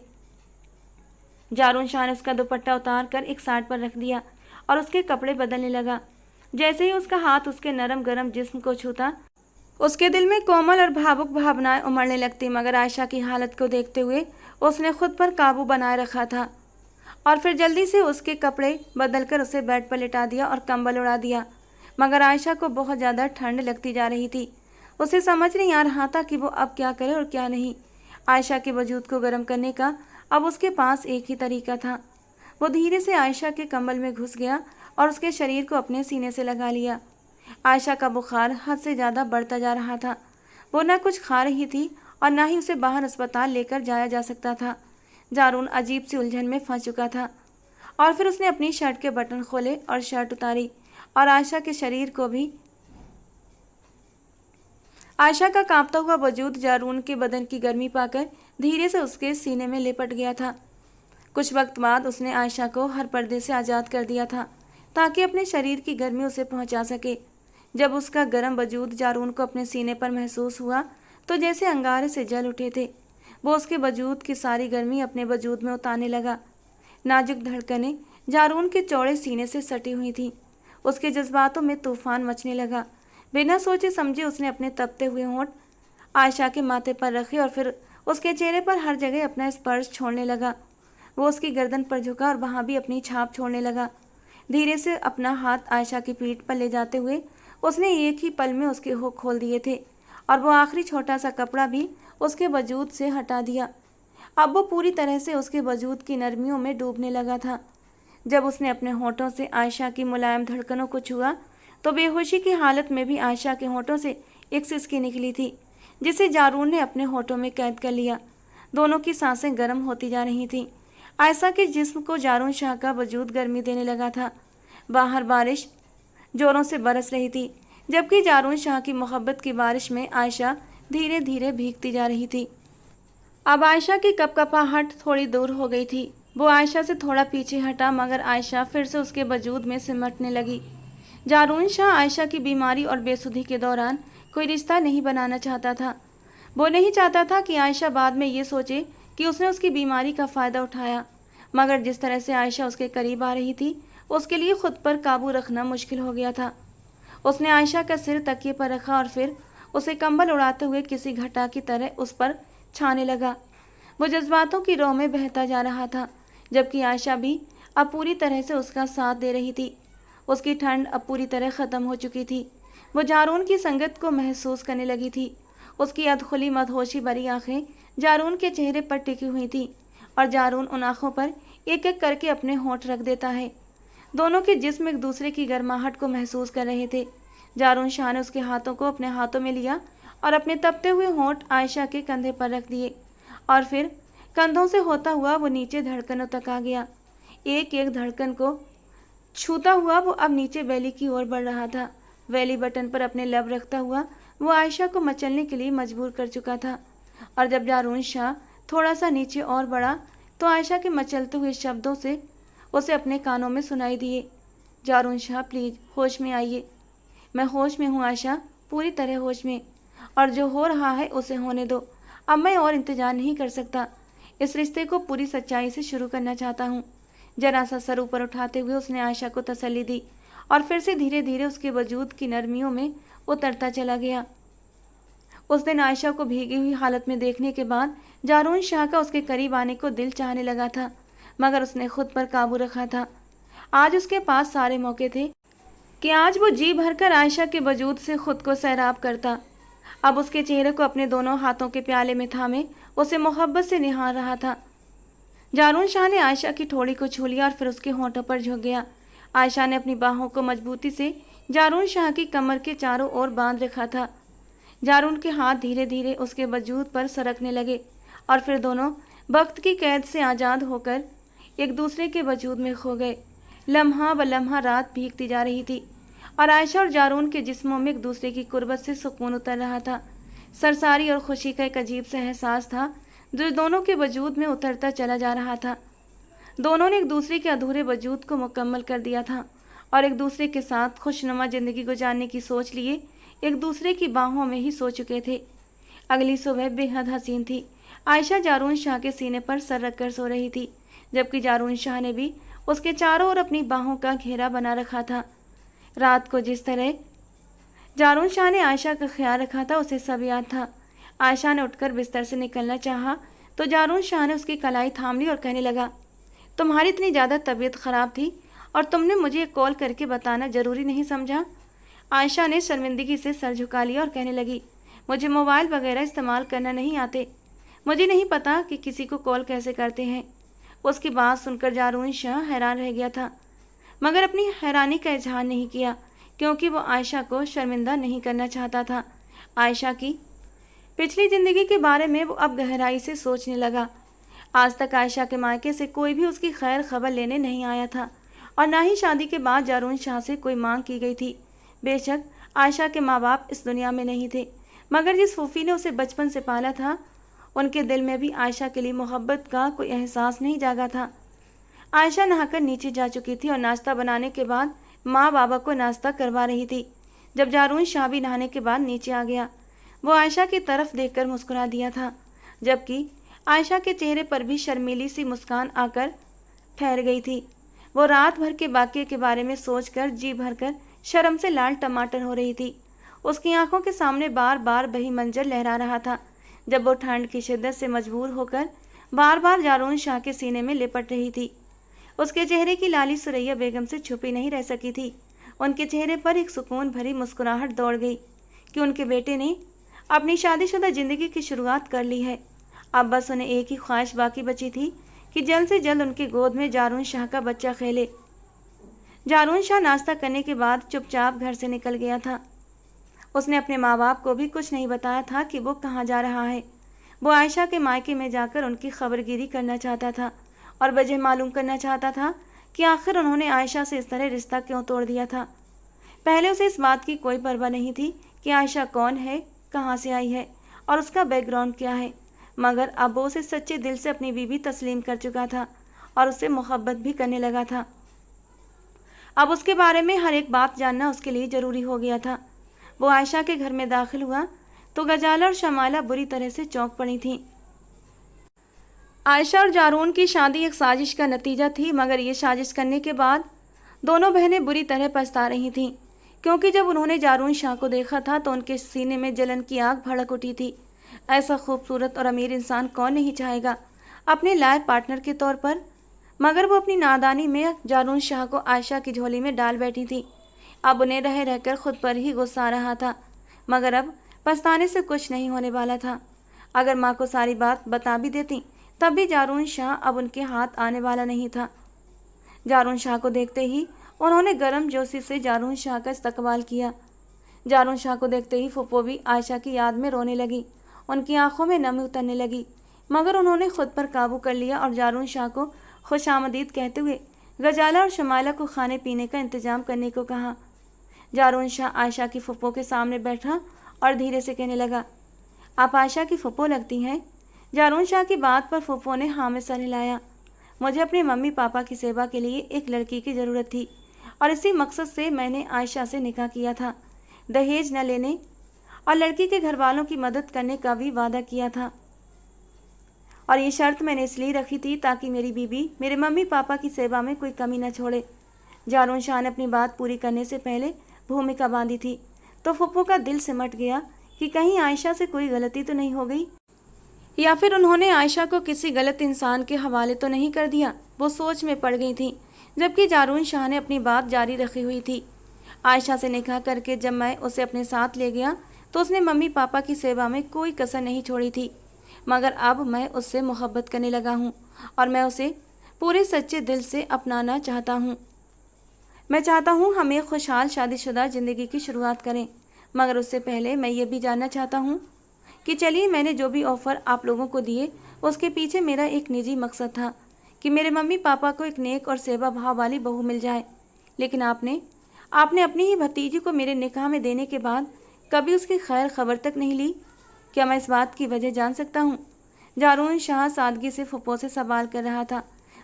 जारून शाह ने उसका दुपट्टा उतार कर एक साइड पर रख दिया और उसके कपड़े बदलने लगा। जैसे ही उसका हाथ उसके नरम गरम जिस्म को छूता, उसके दिल में कोमल और भावुक भावनाएं उमड़ने लगती। मगर आयशा की हालत को देखते हुए उसने खुद पर काबू बनाए रखा था और फिर जल्दी से उसके कपड़े बदलकर उसे बेड पर लिटा दिया और कंबल उड़ा दिया। मगर आयशा को बहुत ज़्यादा ठंड लगती जा रही थी। उसे समझ नहीं आ रहा था कि वो अब क्या करे और क्या नहीं। आयशा के वजूद को गर्म करने का अब उसके पास एक ही तरीका था। वो धीरे से आयशा के कंबल में घुस गया और उसके शरीर को अपने सीने से लगा लिया। आयशा का बुखार हद से ज़्यादा बढ़ता जा रहा था। वो न कुछ खा रही थी और न ही उसे बाहर अस्पताल लेकर जाया जा सकता था। जारून अजीब सी उलझन में फंस चुका था और फिर उसने अपनी शर्ट के बटन खोले और शर्ट उतारी और आयशा के शरीर को भी। आयशा का कांपता हुआ वजूद जारून के बदन की गर्मी पाकर धीरे से उसके सीने में लिपट गया था। कुछ वक्त बाद उसने आयशा को हर पर्दे से आज़ाद कर दिया था ताकि अपने शरीर की गर्मी उसे पहुंचा सके। जब उसका गर्म वजूद जारून को अपने सीने पर महसूस हुआ तो जैसे अंगारे से जल उठे थे। वो उसके वजूद की सारी गर्मी अपने वजूद में उतारने लगा। नाजुक धड़कनें जारून के चौड़े सीने से सटी हुई थीं। उसके जज्बातों में तूफान मचने लगा। बिना सोचे समझे उसने अपने तपते हुए होंठ आयशा के माथे पर रखे और फिर उसके चेहरे पर हर जगह अपना स्पर्श छोड़ने लगा। वो उसकी गर्दन पर झुका और वहां भी अपनी छाप छोड़ने लगा। धीरे से अपना हाथ आयशा की पीठ पर ले जाते हुए उसने एक ही पल में उसके हुक खोल दिए थे और वो आखिरी छोटा सा कपड़ा भी उसके वजूद से हटा दिया। अब वो पूरी तरह से उसके वजूद की नरमियों में डूबने लगा था। जब उसने अपने होठों से आयशा की मुलायम धड़कनों को छुआ तो बेहोशी की हालत में भी आयशा के होठों से एक सिसकी निकली थी, जिसे जारून ने अपने होठों में कैद कर लिया। दोनों की सांसें गर्म होती जा रही थीं। आयशा के जिस्म को जारून शाह का वजूद गर्मी देने लगा था। बाहर बारिश जोरों से बरस रही थी, जबकि जारून शाह की मोहब्बत की बारिश में आयशा धीरे धीरे भीगती जा रही थी। अब आयशा की कपकपाहट थोड़ी दूर हो गई थी। वो आयशा से थोड़ा पीछे हटा, मगर आयशा फिर से उसके वजूद में सिमटने लगी। जारून शाह आयशा की बीमारी और बेसुधी के दौरान कोई रिश्ता नहीं बनाना चाहता था। वो नहीं चाहता था कि आयशा बाद में ये सोचे कि उसने उसकी बीमारी का फ़ायदा उठाया। मगर जिस तरह से आयशा उसके करीब आ रही थी, उसके लिए खुद पर काबू रखना मुश्किल हो गया था। उसने आयशा का सिर तकिए पर रखा और फिर उसे कंबल उड़ाते हुए किसी घटा की तरह उस पर छाने लगा। वो जज्बातों की रोह में बहता जा रहा था, जबकि आयशा भी अब पूरी तरह से उसका साथ दे रही थी। उसकी ठंड अब पूरी तरह ख़त्म हो चुकी थी। वो जारून की संगत को महसूस करने लगी थी। उसकी अधखुली मदहोशी भरी आंखें जारून के चेहरे पर टिकी हुई थी और जारून उन आंखों पर एक एक करके अपने होंठ रख देता है। दोनों के जिस्म एक दूसरे की गर्माहट को महसूस कर रहे थे। जारून शाह ने उसके हाथों को अपने हाथों में लिया और अपने तपते हुए होंठ आयशा के कंधे पर रख दिए और फिर कंधों से होता हुआ वो नीचे धड़कनों तक आ गया। एक एक धड़कन को छूता हुआ वो अब नीचे वैली की ओर बढ़ रहा था। वैली बटन पर अपने लब रखता हुआ वो आयशा को मचलने के लिए मजबूर कर चुका था और जब जारून शाह थोड़ा सा नीचे और बढ़ा तो आयशा के मचलते हुए शब्दों से उसे अपने कानों में सुनाई दिए, जारून शाह प्लीज़ होश में आइए। मैं होश में हूँ आयशा, पूरी तरह होश में, और जो हो रहा है उसे होने दो। अब मैं और इंतजार नहीं कर सकता। इस रिश्ते को पूरी सच्चाई से शुरू करना चाहता हूँ। जरा सा सर ऊपर उठाते हुए उसने आयशा को तसल्ली दी और फिर से धीरे धीरे उसके वजूद की नरमियों में उतरता चला गया। उस दिन आयशा को भीगी हुई हालत में देखने के बाद जारून शाह का उसके करीब आने को दिल चाहने लगा था, मगर उसने खुद पर काबू रखा था। आज उसके पास सारे मौके थे कि आज वो जी भरकर आयशा के वजूद से खुद को सैराब करता। अब उसके चेहरे को अपने दोनों हाथों के प्याले में थामे उसे मोहब्बत से निहार रहा था। जारून शाह ने आयशा की ठोड़ी को छू लिया और फिर उसके होंठों पर झुक गया। आयशा ने अपनी बाहों को मजबूती से जारून शाह की कमर के चारों ओर बांध रखा था। जारून के हाथ धीरे धीरे उसके वजूद पर सरकने लगे और फिर दोनों वक्त की कैद से आज़ाद होकर एक दूसरे के वजूद में खो गए। लम्हा ब लम्हा रात भीगती जा रही थी और आयशा और जारून के जिस्मों में एक दूसरे की कुर्बत से सुकून उतर रहा था। सरसारी और खुशी का एक अजीब सा एहसास था जो दोनों के वजूद में उतरता चला जा रहा था। दोनों ने एक दूसरे के अधूरे वजूद को मुकम्मल कर दिया था और एक दूसरे के साथ खुशनुमा ज़िंदगी गुजारने की सोच लिए एक दूसरे की बाहों में ही सो चुके थे। अगली सुबह बेहद हसीन थी। आयशा जारून शाह के सीने पर सर रखकर सो रही थी, जबकि जारून शाह ने भी उसके चारों ओर अपनी बाहों का घेरा बना रखा था। रात को जिस तरह जारून शाह ने आयशा का ख्याल रखा था उसे सब याद था। आयशा ने उठकर बिस्तर से निकलना चाहा तो जारून शाह ने उसकी कलाई थाम ली और कहने लगा, तुम्हारी इतनी ज़्यादा तबीयत ख़राब थी और तुमने मुझे कॉल करके बताना ज़रूरी नहीं समझा। आयशा ने शर्मिंदगी से सर झुका लिया और कहने लगी, मुझे मोबाइल वगैरह इस्तेमाल करना नहीं आते। मुझे नहीं पता कि किसी को कॉल कैसे करते हैं। उसकी बात सुनकर जारून शाह हैरान रह गया था, मगर अपनी हैरानी का इजहार नहीं किया क्योंकि वो आयशा को शर्मिंदा नहीं करना चाहता था। आयशा की पिछली ज़िंदगी के बारे में वो अब गहराई से सोचने लगा। आज तक आयशा के मायके से कोई भी उसकी खैर खबर लेने नहीं आया था और ना ही शादी के बाद जारून शाह से कोई मांग की गई थी। बेशक आयशा के माँ बाप इस दुनिया में नहीं थे, मगर जिस फूफी ने उसे बचपन से पाला था उनके दिल में भी आयशा के लिए मोहब्बत का कोई एहसास नहीं जागा था। आयशा नहाकर नीचे जा चुकी थी और नाश्ता बनाने के बाद माँ बाबा को नाश्ता करवा रही थी। जब जारून शाह भी नहाने के बाद नीचे आ गया, वो आयशा की तरफ देखकर मुस्कुरा दिया था, जबकि आयशा के चेहरे पर भी शर्मीली सी मुस्कान आकर ठहर गई थी। वो रात भर के वाक़ये के बारे में सोचकर जी भरकर शर्म से लाल टमाटर हो रही थी। उसकी आंखों के सामने बार बार वही मंजर लहरा रहा था जब वो ठंड की शिद्दत से मजबूर होकर बार बार जारून शाह के सीने में लिपट रही थी। उसके चेहरे की लाली सुरैया बेगम से छुपी नहीं रह सकी थी। उनके चेहरे पर एक सुकून भरी मुस्कुराहट दौड़ गई कि उनके बेटे ने अपनी शादीशुदा जिंदगी की शुरुआत कर ली है। अब बस उन्हें एक ही ख्वाहिश बाकी बची थी कि जल्द से जल्द उनकी गोद में जारून शाह का बच्चा खेले। जारून शाह नाश्ता करने के बाद चुपचाप घर से निकल गया था। उसने अपने माँ बाप को भी कुछ नहीं बताया था कि वो कहाँ जा रहा है। वो आयशा के मायके में जाकर उनकी खबरगिरी करना चाहता था और वजह मालूम करना चाहता था कि आखिर उन्होंने आयशा से इस तरह रिश्ता क्यों तोड़ दिया था। पहले उसे इस बात की कोई परवाह नहीं थी कि आयशा कौन है, कहाँ से आई है और उसका बैकग्राउंड क्या है, मगर अब वो उसे सच्चे दिल से अपनी बीवी तस्लीम कर चुका था और उससे मोहब्बत भी करने लगा था। अब उसके बारे में हर एक बात जानना उसके लिए ज़रूरी हो गया था। वो आयशा के घर में दाखिल हुआ तो गजाला और शमाला बुरी तरह से चौंक पड़ी थीं। आयशा और जारून की शादी एक साजिश का नतीजा थी, मगर ये साजिश करने के बाद दोनों बहनें बुरी तरह पछता रही थीं, क्योंकि जब उन्होंने जारून शाह को देखा था तो उनके सीने में जलन की आग भड़क उठी थी। ऐसा खूबसूरत और अमीर इंसान कौन नहीं चाहेगा अपने लायक पार्टनर के तौर पर, मगर वो अपनी नादानी में जारून शाह को आयशा की झोली में डाल बैठी थी। अब उन्हें रह रहकर खुद पर ही गुस्सा आ रहा था, मगर अब पछताने से कुछ नहीं होने वाला था। अगर माँ को सारी बात बता भी देती तब भी जारून शाह अब उनके हाथ आने वाला नहीं था। जारून शाह को देखते ही उन्होंने गर्म जोशी से जारून शाह का इस्तकबाल किया। जारून शाह को देखते ही फूफो भी आयशा की याद में रोने लगी। उनकी आंखों में नमी उतरने लगी, मगर उन्होंने खुद पर काबू कर लिया और जारून शाह को खुशामदीद कहते हुए गजाला और शमाला को खाने पीने का इंतजाम करने को कहा। जारून शाह आयशा की फूफो के सामने बैठा और धीरे से कहने लगा, आप आयशा की फूफो लगती हैं। जारून शाह की बात पर फूफो ने हाँ में सर हिलाया। मुझे अपने मम्मी पापा की सेवा के लिए एक लड़की की ज़रूरत थी और इसी मकसद से मैंने आयशा से निकाह किया था। दहेज न लेने और लड़की के घर वालों की मदद करने का भी वादा किया था, और ये शर्त मैंने इसलिए रखी थी ताकि मेरी बीबी मेरे मम्मी पापा की सेवा में कोई कमी न छोड़े। जारून शाह ने अपनी बात पूरी करने से पहले भूमिका बांधी थी तो फूफो का दिल सिमट गया कि कहीं आयशा से कोई गलती तो नहीं हो गई, या फिर उन्होंने आयशा को किसी गलत इंसान के हवाले तो नहीं कर दिया। वो सोच में पड़ गई थी, जबकि जारून शाह ने अपनी बात जारी रखी हुई थी। आयशा से निकाह करके जब मैं उसे अपने साथ ले गया तो उसने मम्मी पापा की सेवा में कोई कसर नहीं छोड़ी थी, मगर अब मैं उससे मोहब्बत करने लगा हूँ और मैं उसे पूरे सच्चे दिल से अपनाना चाहता हूँ। मैं चाहता हूँ हम एक खुशहाल शादीशुदा ज़िंदगी की शुरुआत करें, मगर उससे पहले मैं ये भी जानना चाहता हूँ कि चलिए मैंने जो भी ऑफ़र आप लोगों को दिए उसके पीछे मेरा एक निजी मकसद था कि मेरे मम्मी पापा को एक नेक और सेवा भाव वाली बहू मिल जाए, लेकिन आपने अपनी ही भतीजी को मेरे निकाह में देने के बाद कभी उसकी खैर खबर तक नहीं ली। क्या मैं इस बात की वजह जान सकता हूँ? जारून शाह सादगी से फुप्पो से सवाल कर रहा था,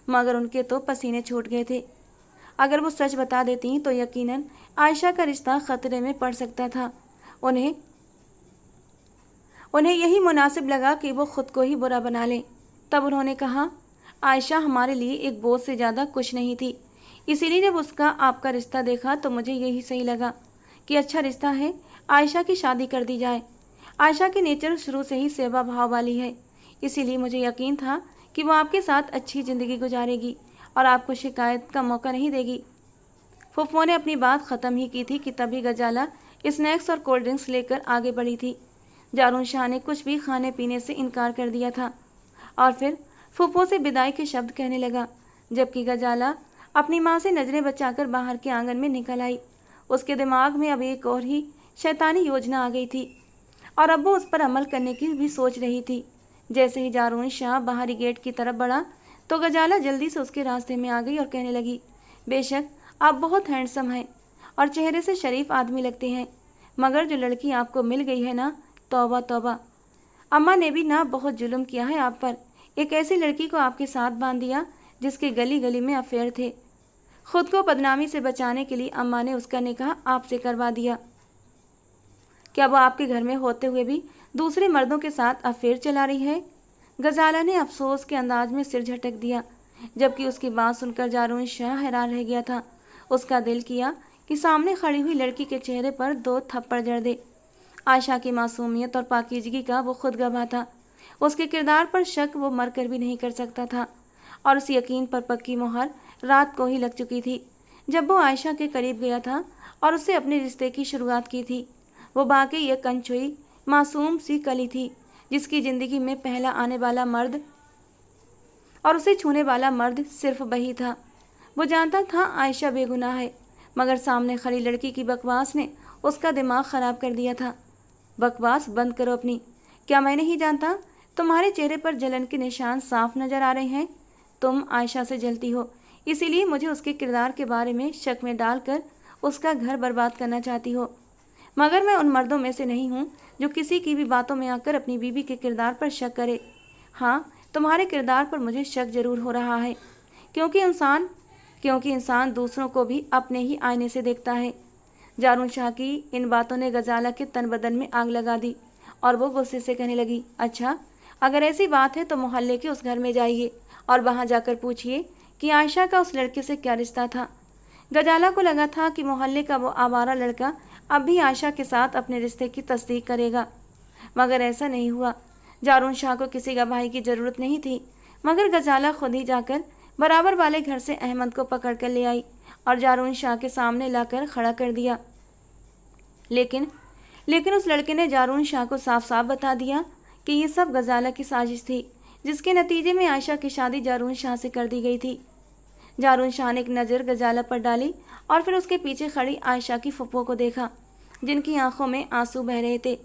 मगर उनके तो पसीने छूट गए थे। अगर वो सच बता देती तो यकीनन आयशा का रिश्ता खतरे में पड़ सकता था। उन्हें यही मुनासिब लगा कि वो खुद को ही बुरा बना लें। तब उन्होंने कहा, आयशा हमारे लिए एक बोझ से ज़्यादा कुछ नहीं थी, इसीलिए जब उसका आपका रिश्ता देखा तो मुझे यही सही लगा कि अच्छा रिश्ता है, आयशा की शादी कर दी जाए। आयशा की नेचर शुरू से ही सेवा भाव वाली है, इसीलिए मुझे यकीन था कि वो आपके साथ अच्छी ज़िंदगी गुजारेगी और आपको शिकायत का मौका नहीं देगी। फुफ्फो ने अपनी बात ख़त्म ही की थी कि तभी गजाला स्नैक्स और कोल्ड ड्रिंक्स लेकर आगे बढ़ी थी। जारून शाह ने कुछ भी खाने पीने से इनकार कर दिया था और फिर फुफ्फो से विदाई के शब्द कहने लगा, जबकि गजाला अपनी माँ से नज़रें बचाकर बाहर के आंगन में निकल आई। उसके दिमाग में अब एक और ही शैतानी योजना आ गई थी और अब वो उस पर अमल करने की भी सोच रही थी। जैसे ही जारून शाह बाहरी गेट की तरफ बढ़ा तो गजाला जल्दी से उसके रास्ते में आ गई और कहने लगी, बेशक आप बहुत हैंडसम हैं और चेहरे से शरीफ आदमी लगते हैं, मगर जो लड़की आपको मिल गई है ना, तौबा तौबा, अम्मा ने भी ना बहुत जुल्म किया है आप पर। एक ऐसी लड़की को आपके साथ बांध दिया जिसके गली गली में अफेयर थे। खुद को बदनामी से बचाने के लिए अम्मा ने उसका निकाह आपसे करवा दिया। क्या वो आपके घर में होते हुए भी दूसरे मर्दों के साथ अफेयर चला रही है? गजाला ने अफसोस के अंदाज में सिर झटक दिया, जबकि उसकी बात सुनकर जारून शाह हैरान रह गया था। उसका दिल किया कि सामने खड़ी हुई लड़की के चेहरे पर 2 थप्पड़ जड़ दे, आयशा की मासूमियत और पाकीज़गी का वो खुद गवाह था। उसके किरदार पर शक वो मरकर भी नहीं कर सकता था, और उस यकीन पर पक्की मोहर रात को ही लग चुकी थी जब वो आयशा के करीब गया था और उससे अपने रिश्ते की शुरुआत की थी। वो वाकई एक अनछुई मासूम सी कली थी जिसकी ज़िंदगी में पहला आने वाला मर्द और उसे छूने वाला मर्द सिर्फ वही था। वो जानता था आयशा बेगुनाह है, मगर सामने खड़ी लड़की की बकवास ने उसका दिमाग ख़राब कर दिया था। बकवास बंद करो अपनी। क्या मैं नहीं जानता? तुम्हारे चेहरे पर जलन के निशान साफ नज़र आ रहे हैं। तुम आयशा से जलती हो, इसीलिए मुझे उसके किरदार के बारे में शक में डालकर उसका घर बर्बाद करना चाहती हो। मगर मैं उन मर्दों में से नहीं हूँ जो किसी की भी बातों में आकर अपनी बीवी के किरदार पर शक करे। हाँ, तुम्हारे किरदार पर मुझे शक जरूर हो रहा है, क्योंकि इंसान दूसरों को भी अपने ही आईने से देखता है। जारून शाह की इन बातों ने गजाला के तन बदन में आग लगा दी और वो गुस्से से कहने लगी, अच्छा, अगर ऐसी बात है तो मोहल्ले के उस घर में जाइए और वहाँ जाकर पूछिए कि आयशा का उस लड़के से क्या रिश्ता था। गजाला को लगा था कि मोहल्ले का वो आवारा लड़का अब भी आयशा के साथ अपने रिश्ते की तस्दीक करेगा, मगर ऐसा नहीं हुआ। जारून शाह को किसी गवाही की ज़रूरत नहीं थी, मगर गजाला खुद ही जाकर बराबर वाले घर से अहमद को पकड़ कर ले आई और जारून शाह के सामने लाकर खड़ा कर दिया। लेकिन उस लड़के ने जारून शाह को साफ साफ बता दिया कि ये सब गजाला की साजिश थी, जिसके नतीजे में आयशा की शादी जारून शाह से कर दी गई थी। जारून शाह ने एक नज़र गजाला पर डाली और फिर उसके पीछे खड़ी आयशा की फुप्पो को देखा, जिनकी आंखों में आंसू बह रहे थे।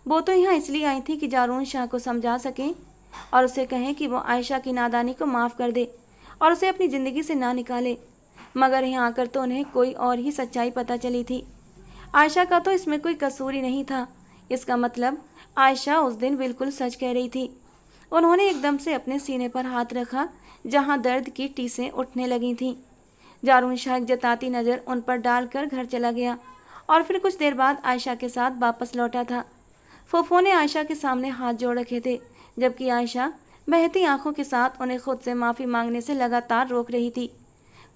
वो तो यहाँ इसलिए आई थी कि जारून शाह को समझा सकें और उसे कहें कि वो आयशा की नादानी को माफ़ कर दे और उसे अपनी ज़िंदगी से ना निकाले, मगर यहाँ आकर तो उन्हें कोई और ही सच्चाई पता चली थी। आयशा का तो इसमें कोई कसूर ही नहीं था। इसका मतलब आयशा उस दिन बिल्कुल सच कह रही थी। उन्होंने एकदम से अपने सीने पर हाथ रखा जहाँ दर्द की टीसें उठने लगी थीं। जारून शाह एक जताती नज़र उन पर डालकर घर चला गया और फिर कुछ देर बाद आयशा के साथ वापस लौटा था। फूफो ने आयशा के सामने हाथ जोड़ रखे थे, जबकि आयशा बहती आंखों के साथ उन्हें खुद से माफ़ी मांगने से लगातार रोक रही थी।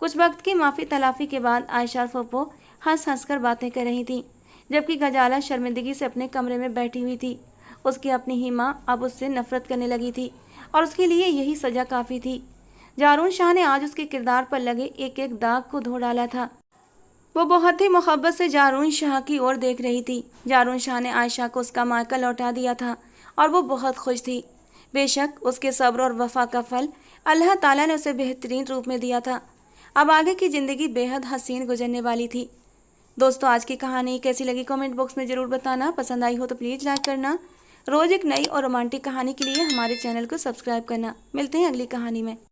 कुछ वक्त की माफ़ी तलाफ़ी के बाद आयशा और फूफो हंस हंस कर बातें कर रही थी, जबकि गजाला शर्मिंदगी से अपने कमरे में बैठी हुई थी। उसकी अपनी ही माँ अब उससे नफरत करने लगी थी और उसके लिए यही सज़ा काफ़ी थी। जारून शाह ने आज उसके किरदार पर लगे एक एक दाग को धो डाला था। वो बहुत ही मोहब्बत से जारून शाह की ओर देख रही थी। जारून शाह ने आयशा को उसका मायका लौटा दिया था और वो बहुत खुश थी। बेशक उसके सब्र और वफा का फल अल्लाह ताला ने उसे बेहतरीन रूप में दिया था। अब आगे की ज़िंदगी बेहद हसीन गुजरने वाली थी। दोस्तों, आज की कहानी कैसी लगी कमेंट बॉक्स में ज़रूर बताना। पसंद आई हो तो प्लीज़ लाइक करना। रोज़ एक नई और रोमांटिक कहानी के लिए हमारे चैनल को सब्सक्राइब करना। मिलते हैं अगली कहानी में।